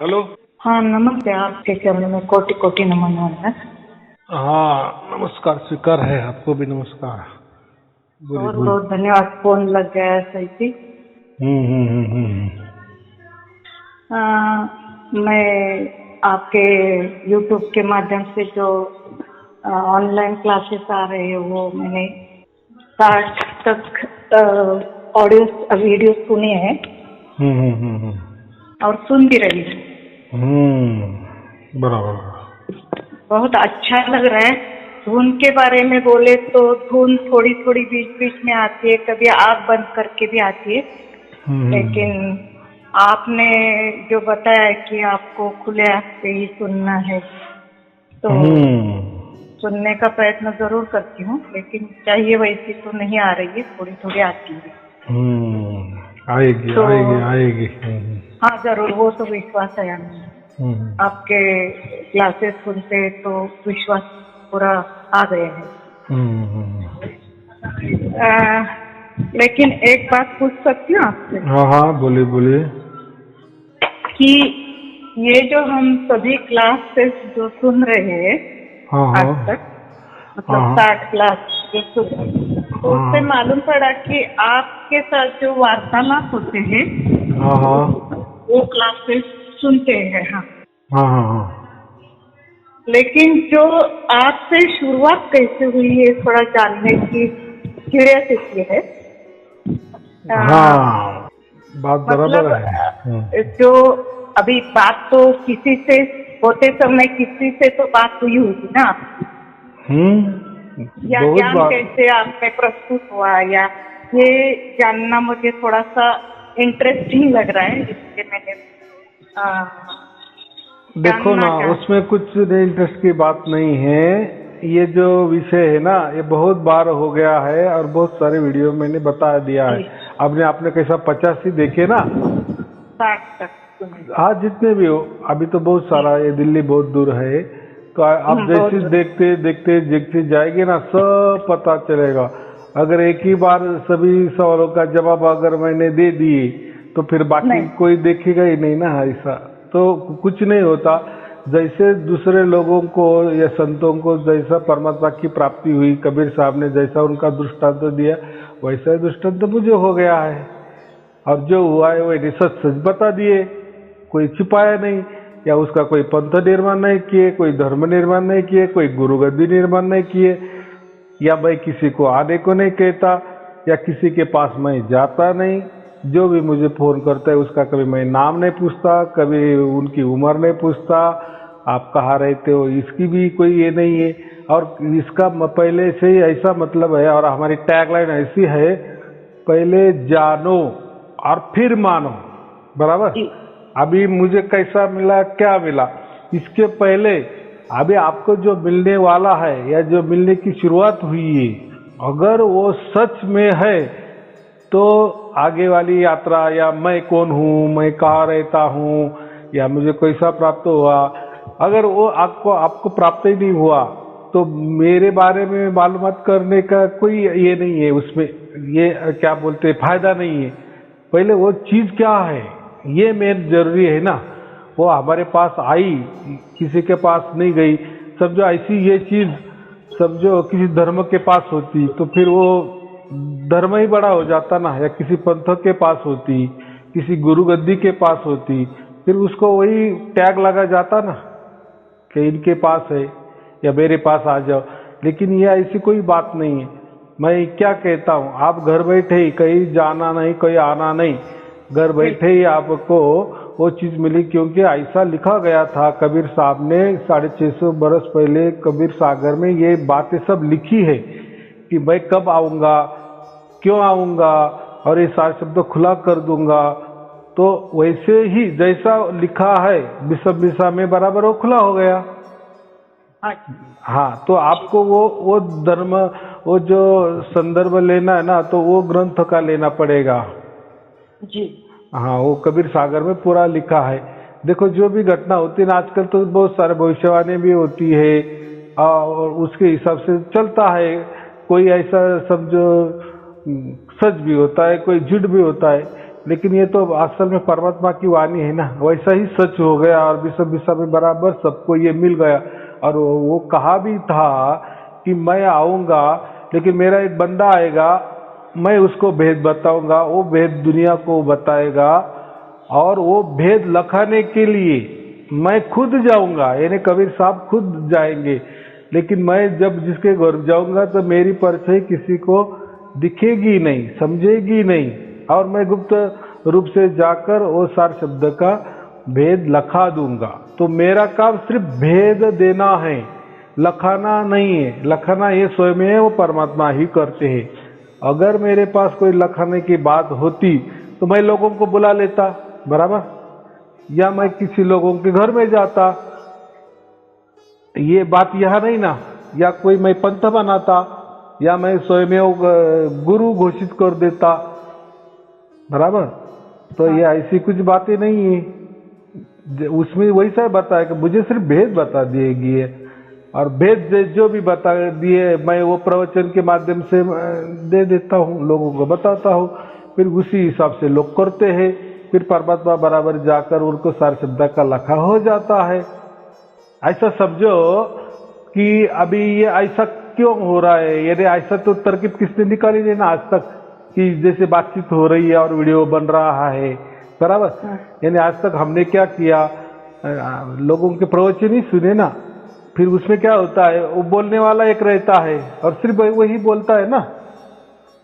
Hello. हाँ नमस्ते। आपके चरण में कोटि कोटि नमन है। हाँ नमस्कार, स्वीकार है। आपको भी नमस्कार। बोलिए बहुत बोलिए। बहुत धन्यवाद। फोन लग गया है सही थी। हम्म। मैं आपके YouTube के माध्यम से जो ऑनलाइन क्लासेस आ रहे हैं वो मैंने 60 तक ऑडियो वीडियो सुने हैं और सुन भी रही हूँ। बराबर। बहुत अच्छा लग रहा है। धुन के बारे में बोले तो धुन थोड़ी थोड़ी बीच बीच में आती है, कभी आँख बंद करके भी आती है। लेकिन आपने जो बताया कि आपको खुले आँख से ही सुनना है तो सुनने का प्रयत्न जरूर करती हूँ, लेकिन चाहिए वैसी तो नहीं आ रही है, थोड़ी थोड़ी आती है। आएगी तो आएगी आएगी। हाँ जरूर, वो तो विश्वास है हमें। आपके क्लासेस सुनते तो विश्वास पूरा आ गया है। लेकिन एक बात पूछ सकती हूँ आपसे हाँ हाँ, बोलिए बोलिए। कि ये जो हम सभी क्लासेस जो सुन रहे हैं हाँ आज हाँ तक, हाँ मतलब हाँ 60 क्लास जो सुन रहे हैं, तो उससे हाँ मालूम पड़ा कि आपके साथ जो वार्तालाप होते हैं हाँ हाँ वो क्लासेस सुनते हैं। हाँ, हाँ हाँ हाँ। लेकिन जो आपसे शुरुआत कैसे हुई है थोड़ा जानने की क्यूरियोसिटी है। हाँ, बात बराबर मतलब है। जो अभी बात तो किसी से होते समय किसी से तो बात हुई होगी ना आपकी, या बहुत ज्ञान बात। कैसे आप में प्रस्तुत हुआ, या ये जानना मुझे थोड़ा सा इंटरेस्टिंग लग रहा है, इसलिए मैंने देखो जानना ना, चाहती। उसमें कुछ इंटरेस्ट की बात नहीं है। ये जो विषय है ना, ये बहुत बार हो गया है और बहुत सारे वीडियो मैंने बता दिया है। जी, आपने आपने कैसा 85 देखे ना। 60 तक सुने। आज जितने भी हो, अभी तो बहुत सारा, ये दिल्ली बहुत दूर है। तो आप जैसे बहुत। देखते देखते देखते जाएंगे ना, सब पता चलेगा। अगर एक ही बार सभी सवालों का जवाब अगर मैंने दे दिए तो फिर बाकी नहीं कोई देखेगा ही नहीं ना ऐसा। तो कुछ नहीं होता। जैसे दूसरे लोगों को या संतों को जैसा परमात्मा की प्राप्ति हुई, कबीर साहब ने जैसा उनका दृष्टांत दिया, वैसा ही दृष्टांत मुझे हो गया है। और जो हुआ है वही सच सच बता दिए, कोई छिपाया नहीं। या उसका कोई पंथ निर्माण नहीं किए, कोई धर्म निर्माण नहीं किए, कोई गुरु गद्दी निर्माण नहीं किए। या मैं किसी को आने को नहीं कहता, या किसी के पास मैं जाता नहीं। जो भी मुझे फोन करता है उसका कभी मैं नाम नहीं पूछता, कभी उनकी उम्र नहीं पूछता, आप कहाँ रहते हो इसकी भी कोई ये नहीं है। और इसका पहले से ही ऐसा मतलब है, और हमारी टैगलाइन ऐसी है, पहले जानो और फिर मानो। बराबर। जी। अभी मुझे कैसा मिला, क्या मिला, इसके पहले अभी आपको जो मिलने वाला है या जो मिलने की शुरुआत हुई है, अगर वो सच में है तो आगे वाली यात्रा, या मैं कौन हूँ, मैं कहाँ रहता हूँ, या मुझे कैसा प्राप्त हुआ, अगर वो आपको आपको प्राप्त ही नहीं हुआ तो मेरे बारे में मालूमात करने का कोई ये नहीं है उसमें। ये क्या बोलते, फायदा नहीं है। पहले वो चीज क्या है ये मेन जरूरी है ना। वो हमारे पास आई, किसी के पास नहीं गई। समझो ऐसी ये चीज, समझो किसी धर्म के पास होती तो फिर वो धर्म ही बड़ा हो जाता ना। या किसी पंथ के पास होती, किसी गुरु गद्दी के पास होती, फिर उसको वही टैग लगा जाता ना कि इनके पास है या मेरे पास आ जाओ। लेकिन ये ऐसी कोई बात नहीं है। मैं क्या कहता हूँ, आप घर बैठे ही, कहीं जाना नहीं, कहीं आना नहीं, घर बैठे ही आपको वो चीज मिली। क्योंकि ऐसा लिखा गया था कबीर साहब ने 650 बरस पहले कबीर सागर में ये बातें सब लिखी है कि मैं कब आऊंगा, क्यों आऊंगा, और ये सारे शब्द खुला कर दूंगा। तो वैसे ही जैसा लिखा है बिसम बिसा में, बराबर वो खुला हो गया। हाँ, तो आपको वो धर्म, वो जो संदर्भ लेना है ना, तो वो ग्रंथ का लेना पड़ेगा। जी। हाँ, वो कबीर सागर में पूरा लिखा है। देखो जो भी घटना होती है ना, आजकल तो बहुत सारे भविष्यवाणी भी होती है और उसके हिसाब से चलता है। कोई ऐसा समझो सच भी होता है, कोई झूठ भी होता है। लेकिन ये तो असल में परमात्मा की वाणी है ना, वैसा ही सच हो गया और विषम विषम में बराबर सबको ये मिल गया। और वो कहा भी था कि मैं आऊंगा लेकिन मेरा एक बंदा आएगा, मैं उसको भेद बताऊंगा, वो भेद दुनिया को बताएगा, और वो भेद लखाने के लिए मैं खुद जाऊंगा, यानी कबीर साहब खुद जाएंगे। लेकिन मैं जब जिसके घर जाऊंगा तो मेरी परछाई किसी को दिखेगी नहीं, समझेगी नहीं, और मैं गुप्त रूप से जाकर वो सार शब्द का भेद लखा दूंगा। तो मेरा काम सिर्फ भेद देना है, लखाना नहीं है। लखाना ये स्वयं है, वो परमात्मा ही करते हैं। अगर मेरे पास कोई लखाने की बात होती तो मैं लोगों को बुला लेता, बराबर, या मैं किसी लोगों के घर में जाता, ये बात यह नहीं ना, या कोई मैं पंथ बनाता, या मैं स्वयं गुरु घोषित कर देता, बराबर। तो ये ऐसी कुछ बातें नहीं है। उसमें वैसा बताया कि मुझे सिर्फ भेद बता दिएगी, और भेद जो भी बता दिए मैं वो प्रवचन के माध्यम से दे देता हूँ, लोगों को बताता हूँ, फिर उसी हिसाब से लोग करते हैं। फिर परमात्मा बराबर जाकर उनको सार शब्द का लखा हो जाता है। ऐसा समझो कि अभी ये ऐसा क्यों हो रहा है, यानी ऐसा तो तरकीब किसने निकाली नहीं ना आज तक, कि जैसे बातचीत हो रही है और वीडियो बन रहा है, बराबर। यानी आज तक हमने क्या किया, लोगों के प्रवचन ही सुने ना, फिर उसमें क्या होता है, वो बोलने वाला एक रहता है और सिर्फ वही बोलता है ना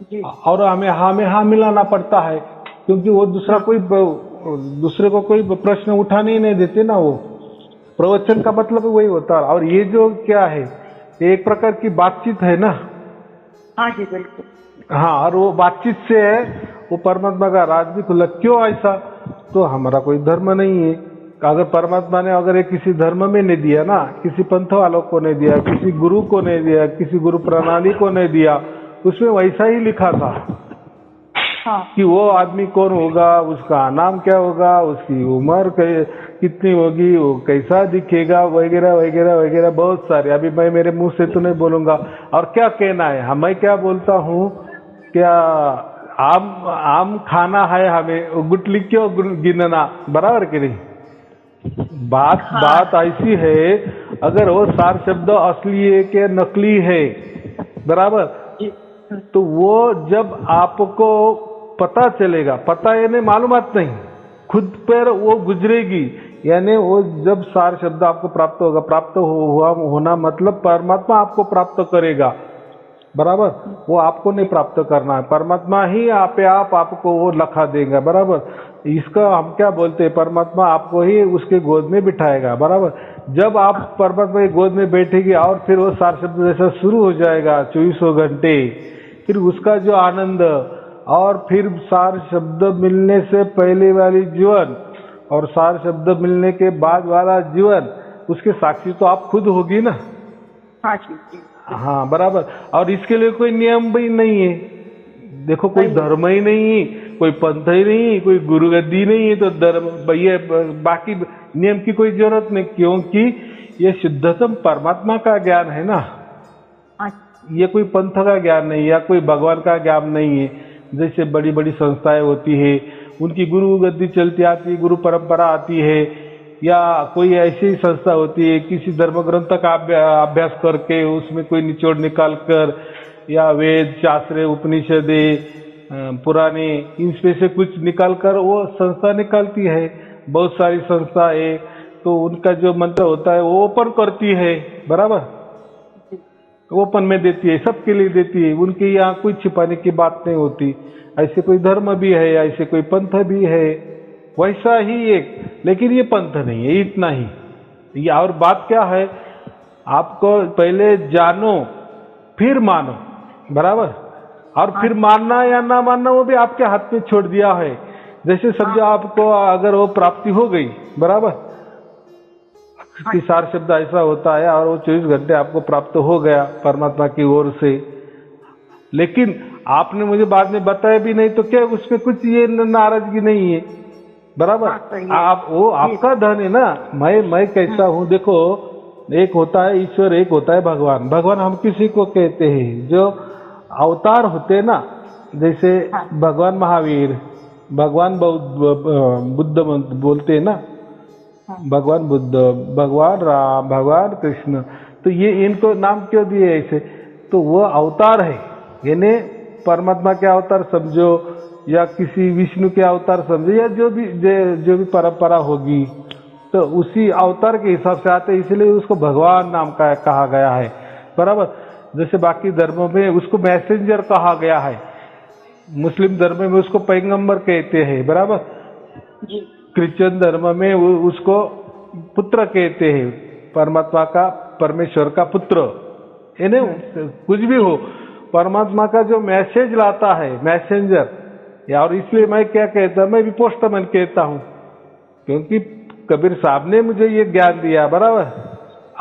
जी। और हमें हाँ मिलाना पड़ता है, क्योंकि वो दूसरे को कोई प्रश्न उठाने ही नहीं देते ना। वो प्रवचन का मतलब वही होता है। और ये जो क्या है, ये एक प्रकार की बातचीत है ना। हाँ जी, बिल्कुल। हाँ, और वो बातचीत से है वो परमात्मा का राज भी खुला। क्यों ऐसा? तो हमारा कोई धर्म नहीं है। अगर परमात्मा ने अगर ये किसी धर्म में नहीं दिया ना, किसी पंथ वालों को नहीं दिया, किसी गुरु को नहीं दिया, किसी गुरु प्रणाली को नहीं दिया, उसमें वैसा ही लिखा था हाँ। कि वो आदमी कौन होगा, उसका नाम क्या होगा, उसकी उम्र कितनी होगी, वो कैसा दिखेगा, वगैरह वगैरह वगैरह, बहुत सारे। अभी मैं मेरे मुंह से तो नहीं बोलूंगा। और क्या कहना है, मैं क्या बोलता हूँ, क्या आम खाना है हमें, गुटली क्यों गिनना, बराबर कि नहीं? बात ऐसी है, अगर वो सार शब्द असली है कि नकली है, बराबर, तो वो जब आपको पता चलेगा, पता यानी मालूमात नहीं, खुद पर वो गुजरेगी, यानी वो जब सार शब्द आपको प्राप्त होगा, प्राप्त होना मतलब परमात्मा आपको प्राप्त करेगा, बराबर। वो आपको नहीं प्राप्त करना है, परमात्मा ही आप आपको वो लखा देगा, बराबर। इसका हम क्या बोलते हैं, परमात्मा आपको ही उसके गोद में बिठाएगा, बराबर। जब आप परमात्मा की गोद में बैठेगी और फिर वो सार शब्द जैसा शुरू हो जाएगा 24 घंटे, फिर उसका जो आनंद, और फिर सार शब्द मिलने से पहले वाली जीवन और सार शब्द मिलने के बाद वाला जीवन, उसके साक्षी तो आप खुद होगी ना। हाँ जी। हाँ, बराबर। और इसके लिए कोई नियम भी नहीं है। देखो, कोई धर्म ही नहीं, कोई पंथ ही नहीं, कोई गुरु गद्दी नहीं है, तो धर्म ये बाकी नियम की कोई जरूरत नहीं, क्योंकि ये शुद्धतम परमात्मा का ज्ञान है ना। ये कोई पंथ का ज्ञान नहीं, या कोई भगवान का ज्ञान नहीं है। जैसे बड़ी बड़ी संस्थाएं होती है, उनकी गुरु गद्दी चलती आती है, गुरु परंपरा आती है, या कोई ऐसी संस्था होती है, किसी धर्म ग्रंथ का अभ्यास करके उसमें कोई निचोड़ निकाल कर, या वेद शास्त्र उपनिषदे पुराने इनमें से कुछ निकाल कर वो संस्था निकालती है। बहुत सारी संस्था है, तो उनका जो मंत्र होता है वो ओपन करती है, बराबर, ओपन में देती है, सबके लिए देती है। उनके यहाँ कोई छिपाने की बात नहीं होती। ऐसे कोई धर्म भी है, ऐसे कोई पंथ भी है, वैसा ही एक, लेकिन ये पंथ नहीं है, इतना ही। ये और बात क्या है, आपको पहले जानो फिर मानो, बराबर। और फिर मानना या ना मानना वो भी आपके हाथ में छोड़ दिया है। जैसे समझो आपको अगर वो प्राप्ति हो गई, बराबर, कि सार शब्द ऐसा होता है और वो 24 घंटे आपको प्राप्त हो गया परमात्मा की ओर से, लेकिन आपने मुझे बाद में बताया भी नहीं, तो क्या उसमें कुछ ये नाराजगी नहीं है, बराबर। आप वो आपका धन है ना। मैं कैसा हूँ, देखो, एक होता है ईश्वर, एक होता है भगवान। भगवान हम किसी को कहते हैं जो अवतार होते ना, जैसे भगवान महावीर, भगवान बुद्ध बोलते हैं ना, भगवान बुद्ध, भगवान राम, भगवान कृष्ण, तो ये इनको नाम क्यों दिए ऐसे? तो वो अवतार है, यानी परमात्मा के अवतार समझो या किसी विष्णु के अवतार समझो या जो भी परंपरा होगी, तो उसी अवतार के हिसाब से आते, इसलिए उसको भगवान नाम का कहा गया है, बराबर। जैसे बाकी धर्मों में उसको मैसेंजर कहा गया है, मुस्लिम धर्म में उसको पैगंबर कहते हैं, बराबर। क्रिश्चियन धर्म में उसको पुत्र कहते हैं, परमात्मा का, परमेश्वर का पुत्र, यानी कुछ भी हो, परमात्मा का जो मैसेज लाता है, मैसेंजर। और इसलिए मैं क्या कहता हूँ, मैं भी पोस्टमैन कहता हूँ, क्योंकि कबीर साहब ने मुझे ये ज्ञान दिया, बराबर,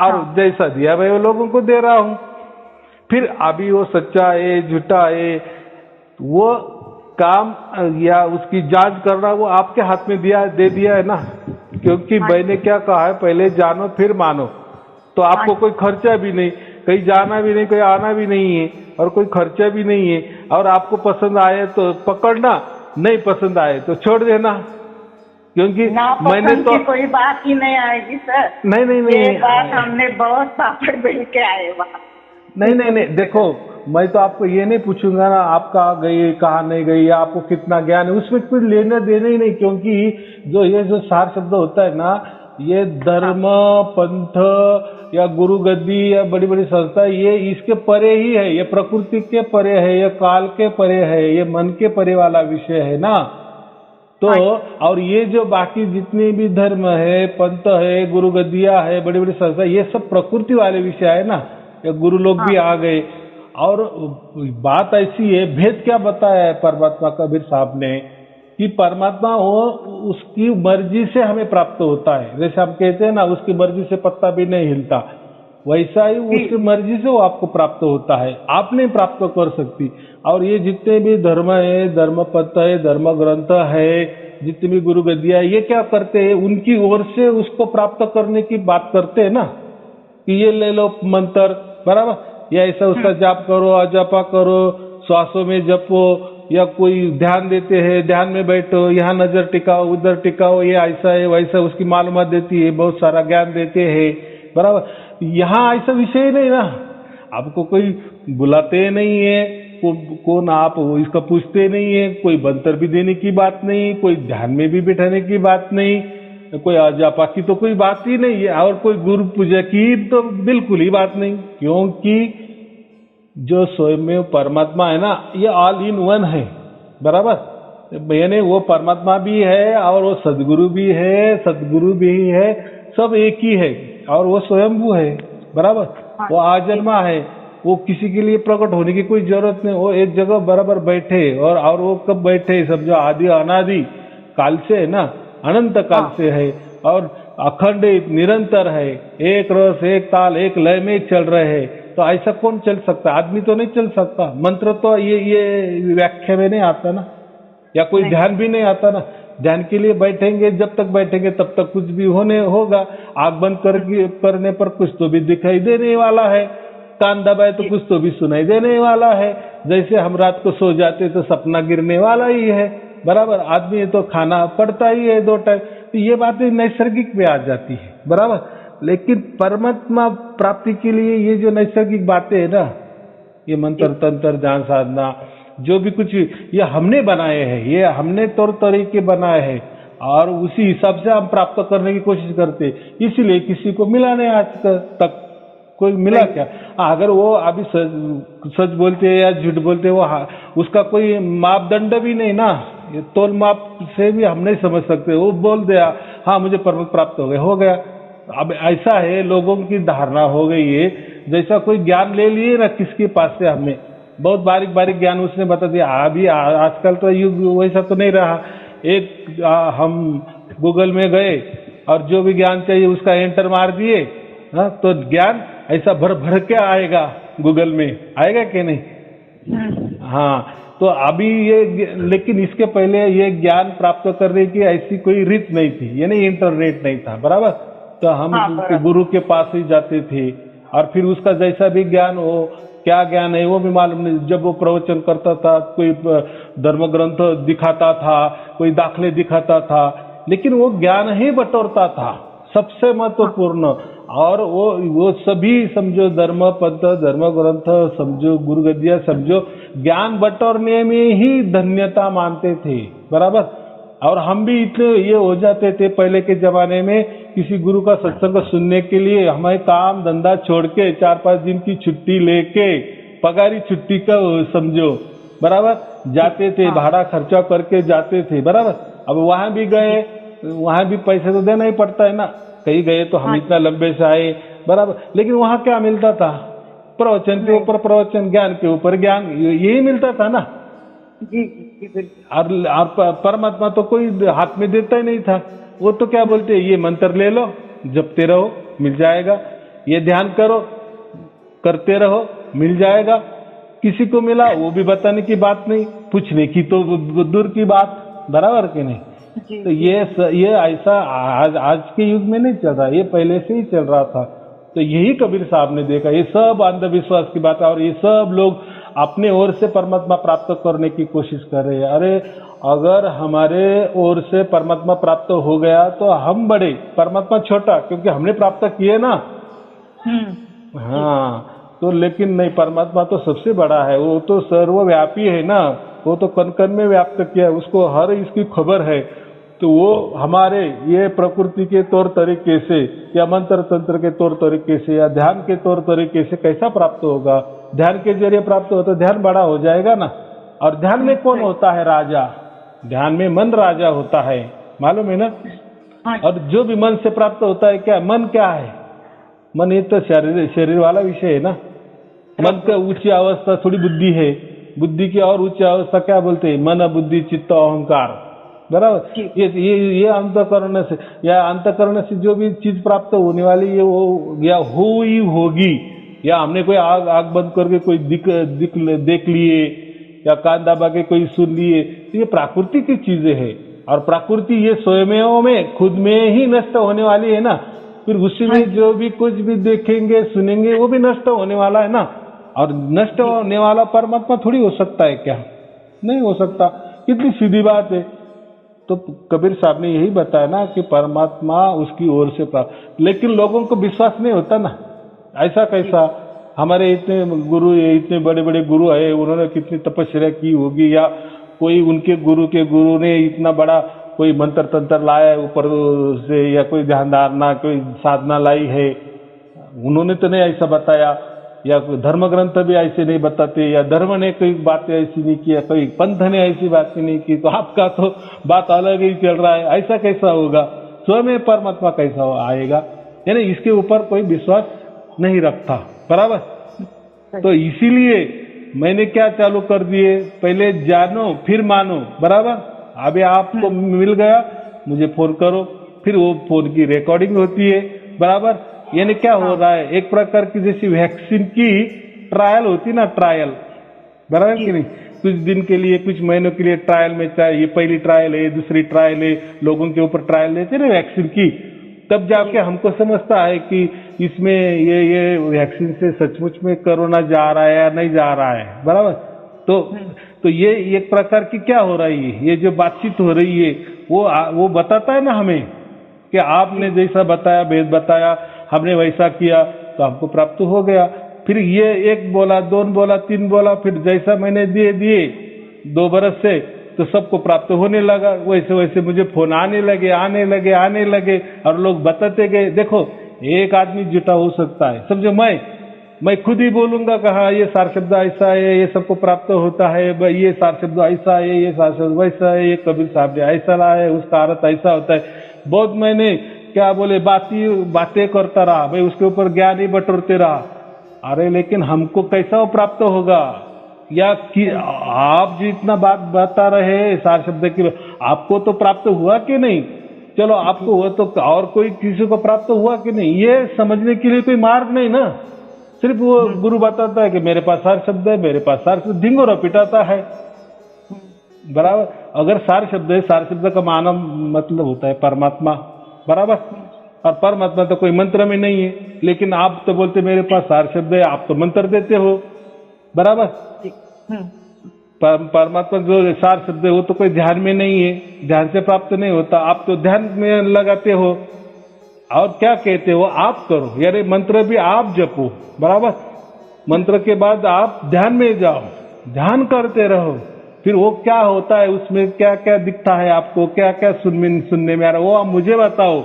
और जैसा दिया मैं वो लोगों को दे रहा हूँ। फिर अभी वो सच्चा है झूठा है, वो काम या उसकी जांच करना वो आपके हाथ में दे दिया है ना, क्योंकि मैंने क्या कहा है, पहले जानो फिर मानो। तो आपको कोई खर्चा भी नहीं, कहीं जाना भी नहीं, कहीं आना भी नहीं है, और कोई खर्चा भी नहीं है, और आपको पसंद आए तो पकड़ना, नहीं पसंद आए तो छोड़ देना, क्योंकि मैंने तो कोई बात ही नहीं आएगी सर। नहीं ये बात हमने बहुत पापड़ बेल के आए वहाँ। नहीं, देखो मैं तो आपको ये नहीं पूछूंगा ना आप कहाँ गई कहाँ नहीं गई, या आपको कितना ज्ञान है, उसमें कुछ लेना देना ही नहीं, क्योंकि जो सार शब्द होता है ना, ये धर्म, पंथ या गुरु गद्दी या बड़ी बड़ी संस्था, ये इसके परे ही है, ये प्रकृति के परे है, ये काल के परे है, ये मन के परे वाला विषय है ना। तो और ये जो बाकी जितने भी धर्म है, पंथ है, गुरु गद्दियां है, बड़ी बड़ी संस्था, ये सब प्रकृति वाले विषय है ना, या गुरु लोग भी आ गए। और बात ऐसी है, भेद क्या बताया है परमात्मा कबीर साहब ने, कि परमात्मा वो उसकी मर्जी से हमें प्राप्त होता है। जैसे हम कहते हैं ना, उसकी मर्जी से पत्ता भी नहीं हिलता, वैसा ही उसकी मर्जी से वो आपको प्राप्त होता है, आप नहीं प्राप्त कर सकती। और ये जितने भी धर्म है, धर्म पथ है, धर्म ग्रंथ है, जितनी भी गुरु गद्दियां, ये क्या करते हैं, उनकी ओर से उसको प्राप्त करने की बात करते हैं ना, कि ये ले लो मंत्र, बराबर, या ऐसा उसका जाप करो, अजापा करो, श्वासों में जपो, या कोई ध्यान देते हैं, ध्यान में बैठो, यहाँ नजर टिकाओ, उधर टिकाओ, ये ऐसा है वैसा, उसकी मालूमात देती है, बहुत सारा ज्ञान देते हैं, बराबर। यहाँ ऐसा विषय नहीं ना, आपको कोई बुलाते नहीं है, कौन आप इसका पूछते नहीं है, कोई मंत्र भी देने की बात नहीं, कोई ध्यान में भी बिठाने की बात नहीं, कोई अजापा की तो कोई बात ही नहीं है, और कोई गुरु पूजा की तो बिल्कुल ही बात नहीं, क्योंकि जो स्वयं परमात्मा है ना, ये ऑल इन वन है, बराबर। यानी वो परमात्मा भी है और वो सदगुरु भी है, सदगुरु भी है, सब एक ही है, और वो स्वयंभू है, बराबर। वो आजन्मा है, वो किसी के लिए प्रकट होने की कोई जरूरत नहीं, वो एक जगह बराबर बैठे, और वो कब बैठे समझो, आदि अनादि काल से है ना, अनंत काल से है, और अखंड निरंतर है, एक रस एक ताल एक लय में चल रहे हैं। तो ऐसा कौन चल सकता, आदमी तो नहीं चल सकता, मंत्र तो ये व्याख्या में नहीं आता ना, या कोई ध्यान भी नहीं आता ना। ध्यान के लिए बैठेंगे, जब तक बैठेंगे तब तक कुछ भी होगा, आंख बंद करने पर कुछ तो भी दिखाई देने वाला है, कान दबाए तो कुछ तो भी सुनाई देने वाला है, जैसे हम रात को सो जाते तो सपना गिरने वाला ही है, बराबर। आदमी तो खाना पड़ता ही है 2 टाइम, तो ये बातें नैसर्गिक में आ जाती है, बराबर। लेकिन परमात्मा प्राप्ति के लिए ये जो नैसर्गिक बातें है ना, ये मंत्र तंत्र ध्यान साधना जो भी कुछ ये हमने बनाए हैं, ये हमने तौर तरीके बनाए हैं, और उसी हिसाब से हम प्राप्त करने की कोशिश करते, इसीलिए किसी को मिला नहीं आज तक, कोई मिला क्या? अगर वो अभी सच बोलते हैं या झूठ बोलते हैं, वो उसका कोई मापदंड भी नहीं ना, ये तोल माप से भी हम नहीं समझ सकते। वो बोल दिया हाँ मुझे परम प्राप्त हो गया। अब ऐसा है, लोगों की धारणा हो गई है, जैसा कोई ज्ञान ले लिए ना किसके पास से, हमने बहुत बारीक बारीक ज्ञान उसने बता दिया। अभी आजकल तो युग वैसा तो नहीं रहा, हम गूगल में गए और जो भी ज्ञान चाहिए उसका एंटर मार दिए, तो ज्ञान ऐसा भर भर के आएगा, गूगल में आएगा कि नहीं? हाँ, तो अभी ये, लेकिन इसके पहले ये ज्ञान प्राप्त करने की ऐसी कोई रीत नहीं थी, यानी इंटरनेट नहीं था, बराबर। तो हम गुरु के पास ही जाते थे, और फिर उसका जैसा भी ज्ञान हो, क्या ज्ञान है वो भी मालूम नहीं। जब वो प्रवचन करता था, कोई धर्म ग्रंथ दिखाता था, कोई दाखले दिखाता था, लेकिन वो ज्ञान ही बटोरता था सबसे महत्वपूर्ण। और वो सभी समझो धर्म पंथ, धर्म ग्रंथ समझो, गुरु गद्दियाँ समझो, ज्ञान बटोरने में ही धन्यता मानते थे, बराबर। और हम भी इतने ये हो जाते थे पहले के जमाने में, किसी गुरु का सत्संग सुनने के लिए हमें काम धंधा छोड़ के 4-5 दिन की छुट्टी लेके, पगारी छुट्टी का समझो, बराबर, जाते थे, भाड़ा खर्चा करके जाते थे, बराबर। अब वहां भी गए, वहां भी पैसे तो देना ही पड़ता है ना, कहीं गए तो हम इतना लंबे से आए, बराबर। लेकिन वहां क्या मिलता था? प्रवचन के ऊपर प्रवचन, ज्ञान के ऊपर ज्ञान, यही मिलता था ना। जी जी बिल्कुल। और परमात्मा तो कोई हाथ में देता ही नहीं था। वो तो क्या बोलते, ये मंत्र ले लो, जपते रहो, मिल जाएगा, ये ध्यान करो, करते रहो, मिल जाएगा। किसी को मिला वो भी बताने की बात नहीं, पूछने की तो दूर की बात, बराबर कि नहीं। तो ये ऐसा आज के युग में नहीं चल रहा, ये पहले से ही चल रहा था। तो यही कबीर साहब ने देखा, ये सब अंधविश्वास की बात है, और ये सब लोग अपने ओर से परमात्मा प्राप्त करने की कोशिश कर रहे हैं। अरे अगर हमारे ओर से परमात्मा प्राप्त हो गया तो हम बड़े, परमात्मा छोटा, क्योंकि हमने प्राप्त किए ना। हाँ, तो लेकिन नहीं, परमात्मा तो सबसे बड़ा है, वो तो सर्वव्यापी है ना, वो तो कण कण में व्याप्त किया है, उसको हर इसकी खबर है। तो वो हमारे ये प्रकृति के तौर तरीके से, या मंत्र तंत्र के तौर तरीके से, या ध्यान के तौर तरीके से कैसा प्राप्त होगा? ध्यान के जरिए प्राप्त होता, ध्यान बड़ा हो जाएगा ना। और ध्यान में कौन होता है राजा? ध्यान में मन राजा होता है, मालूम है ना। और जो भी मन से प्राप्त होता है, क्या मन क्या है? मन ये तो शरीर वाला विषय है ना। मन का ऊंची अवस्था थोड़ी बुद्धि है, बुद्धि की और ऊंची अवस्था क्या बोलते हैं? मन, बुद्धि, चित्त, अहंकार, बराबर। ये अंतःकरण से, या अंतःकरण से जो भी चीज प्राप्त होने वाली है वो या हुई होगी, या हमने कोई आग बंद करके कोई देख लिए, या कान दबा के कोई सुन लिए, तो ये प्राकृतिक की चीजें हैं। और प्रकृति ये स्वयं में खुद में ही नष्ट होने वाली है ना। फिर उसी में जो भी कुछ भी देखेंगे सुनेंगे वो भी नष्ट होने वाला है ना। और नष्ट होने वाला परमात्मा थोड़ी हो सकता है क्या? नहीं हो सकता। कितनी सीधी बात है। तो कबीर साहब ने यही बताया ना कि परमात्मा उसकी ओर से प्राप्त, लेकिन लोगों को विश्वास नहीं होता ना। ऐसा कैसा? हमारे इतने गुरु, इतने बड़े बड़े गुरु है, उन्होंने कितनी तपस्या की होगी, या कोई उनके गुरु के गुरु ने इतना बड़ा कोई मंत्र तंत्र लाया ऊपर से, या कोई ध्यान धारणा, कोई साधना लाई है, उन्होंने तो नहीं ऐसा बताया। या धर्म ग्रंथ भी ऐसे नहीं बताते, या धर्म ने कोई बातें ऐसी नहीं की, कोई पंथ ने ऐसी बातें नहीं की, तो आपका तो बात अलग ही चल रहा है। ऐसा कैसा होगा? स्वयं परमात्मा कैसा आएगा? यानी इसके ऊपर कोई विश्वास नहीं रखता, बराबर। तो इसीलिए मैंने क्या चालू कर दिए, पहले जानो फिर मानो, बराबर। अभी आपको मिल गया, मुझे फोन करो, फिर वो फोन की रिकॉर्डिंग होती है, बराबर। यानी क्या हो रहा है, एक प्रकार की जैसी वैक्सीन की ट्रायल होती ना, ट्रायल, बराबर कि नहीं। कुछ दिन के लिए, कुछ महीनों के लिए ट्रायल में, चाहे ये पहली ट्रायल है, दूसरी ट्रायल है, लोगों के ऊपर ट्रायल लेते ना वैक्सीन की, तब जाके हमको समझता है कि इसमें ये वैक्सीन से सचमुच में कोरोना जा रहा है या नहीं जा रहा है, बराबर। तो ये एक प्रकार की क्या हो रही है, ये जो बातचीत हो रही है वो बताता है ना हमें कि आपने जैसा बताया, भेद बताया, हमने वैसा किया तो हमको प्राप्त हो गया। फिर ये 1 बोला, 2 बोला, 3 बोला, फिर जैसा मैंने दिए 2 बरस से, तो सबको प्राप्त होने लगा। वैसे वैसे मुझे फोन आने लगे, और लोग बताते गए। देखो, एक आदमी जुटा हो सकता है, समझो। मैं खुद ही बोलूंगा कि हाँ, ये सार शब्द ऐसा है, ये सबको प्राप्त होता है, ये सार शब्द ऐसा है, ये सार शब्द वैसा है, ये कबीर साहब ने ऐसा लाया है, उसका अर्थ ऐसा होता है। बहुत मैंने क्या बोले बातें करता रहा, भाई उसके ऊपर ज्ञान ही बटोरते रहा। अरे लेकिन हमको कैसा वो प्राप्त होगा? या कि आप जितना बात बता रहे सार शब्द की, आपको तो प्राप्त हुआ कि नहीं? चलो आपको हुआ तो और कोई किसी को प्राप्त हुआ कि नहीं, ये समझने के लिए कोई मार्ग नहीं ना। सिर्फ वो गुरु बताता है कि मेरे पास सार शब्द है, मेरे पास सार शब्द, ढिंगोरा पिटाता है, बराबर। अगर सार शब्द है, सार शब्द का माना मतलब होता है परमात्मा, बराबर। और परमात्मा तो कोई मंत्र में नहीं है, लेकिन आप तो बोलते मेरे पास सार शब्द है, आप तो मंत्र देते हो, बराबर। परमात्मा जो सार शब्द है वो तो कोई ध्यान में नहीं है, ध्यान से प्राप्त नहीं होता। आप तो ध्यान में लगाते हो और क्या कहते हो आप करो, यानी मंत्र भी आप जपो, बराबर। मंत्र के बाद आप ध्यान में जाओ, ध्यान करते रहो, फिर वो क्या होता है, उसमें क्या क्या दिखता है आपको, क्या क्या सुनने में आ रहा है, वो आप मुझे बताओ,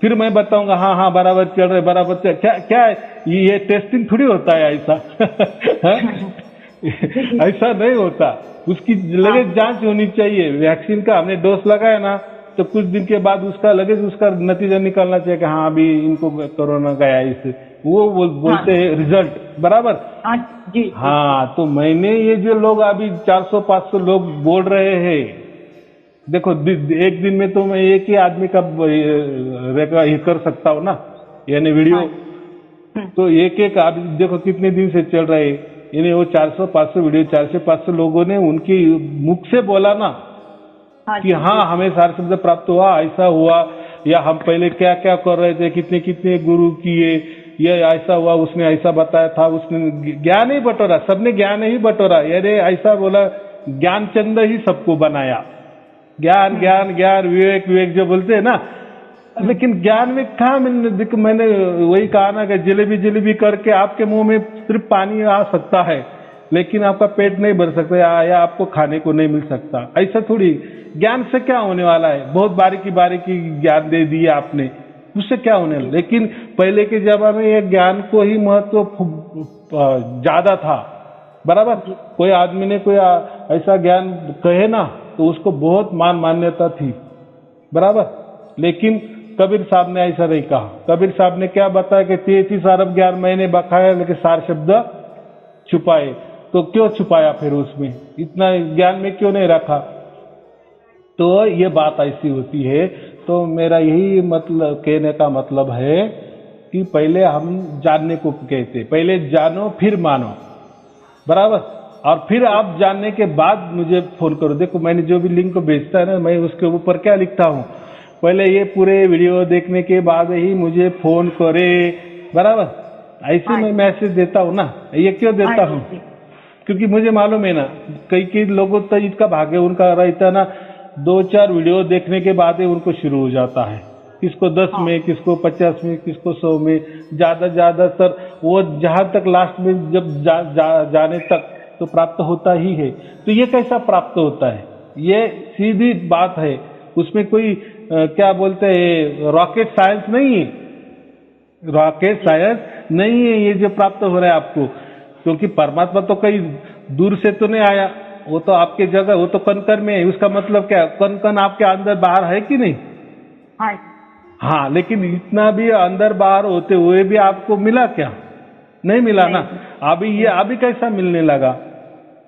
फिर मैं बताऊंगा हाँ हाँ बराबर चल रहे, बराबर चल। क्या क्या ये टेस्टिंग थोड़ी होता है ऐसा ऐसा नहीं होता, उसकी लगे जांच होनी चाहिए। वैक्सीन का हमने डोज लगाया ना, तो कुछ दिन के बाद उसका लगे उसका नतीजा निकलना चाहिए कि हाँ अभी इनको कोरोना गया इससे, वो बोलते हैं रिजल्ट, बराबर। जी। हाँ, तो मैंने ये जो लोग अभी 400-500 लोग बोल रहे हैं, देखो एक दिन में तो मैं एक ही आदमी का ये कर सकता हूँ ना, यानी वीडियो। तो एक आप देखो कितने दिन से चल रहे, यानी वो 400-500 वीडियो, 400-500 लोगों ने उनकी मुख से बोला ना कि हाँ हमें सार शब्द प्राप्त हुआ, ऐसा हुआ, या हम पहले क्या क्या कर रहे थे, कितने कितने गुरु किए, ये ऐसा हुआ, उसने ऐसा बताया था, उसने ज्ञान ही बटोरा, सबने ज्ञान ही बटोरा, यानी ऐसा बोला ज्ञान चंद ही सबको बनाया। ज्ञान ज्ञान ज्ञान, विवेक विवेक जो बोलते हैं ना, लेकिन ज्ञान में कहा मैंने वही कहा ना कि जलेबी जलेबी करके आपके मुंह में सिर्फ पानी आ सकता है, लेकिन आपका पेट नहीं भर सकता या आपको खाने को नहीं मिल सकता। ऐसा थोड़ी, ज्ञान से क्या होने वाला है, बहुत बारीकी बारीकी ज्ञान दे दिया आपने, उससे क्या होने वाला। लेकिन पहले के जमाने में ये ज्ञान को ही महत्व ज्यादा था, बराबर। कोई आदमी ने कोई ऐसा ज्ञान कहे ना तो उसको बहुत मान्यता थी, बराबर। लेकिन कबीर साहब ने ऐसा नहीं कहा। कबीर साहब ने क्या बताया कि 33 अरब ज्ञान मैंने बखाया, लेकिन सार शब्द छुपाए। तो क्यों छुपाया फिर, उसमें इतना ज्ञान में क्यों नहीं रखा। तो ये बात ऐसी होती है। तो मेरा यही मतलब कहने का मतलब है कि पहले हम जानने को कहते, पहले जानो फिर मानो, बराबर। और फिर आप जानने के बाद मुझे फोन करो। देखो मैंने जो भी लिंक भेजता है ना, मैं उसके ऊपर क्या लिखता हूँ, पहले ये पूरे वीडियो देखने के बाद ही मुझे फोन करे, बराबर। ऐसे मैं मैसेज देता हूँ ना। ये क्यों देता हूँ, क्योंकि मुझे मालूम है ना, कई लोगों तो इसका भाग्य उनका रहता ना, 2-4 वीडियो देखने के बाद ही उनको शुरू हो जाता है, किसको 10 में, किसको 50 में, किसको 100 में, ज्यादातर वो जहां तक लास्ट में जब जाने तक तो प्राप्त होता ही है। तो ये कैसा प्राप्त होता है, ये सीधी बात है, उसमें कोई क्या बोलते हैं रॉकेट साइंस नहीं है, रॉकेट साइंस नहीं है ये जो प्राप्त हो रहा है आपको। क्योंकि परमात्मा तो कहीं दूर से तो नहीं आया, वो तो आपके जगह, वो तो कण में है। उसका मतलब क्या, कण आपके अंदर बाहर है कि नहीं। हाँ, लेकिन इतना भी अंदर बाहर होते हुए भी आपको मिला क्या, नहीं मिला ना। अभी कैसा मिलने लगा।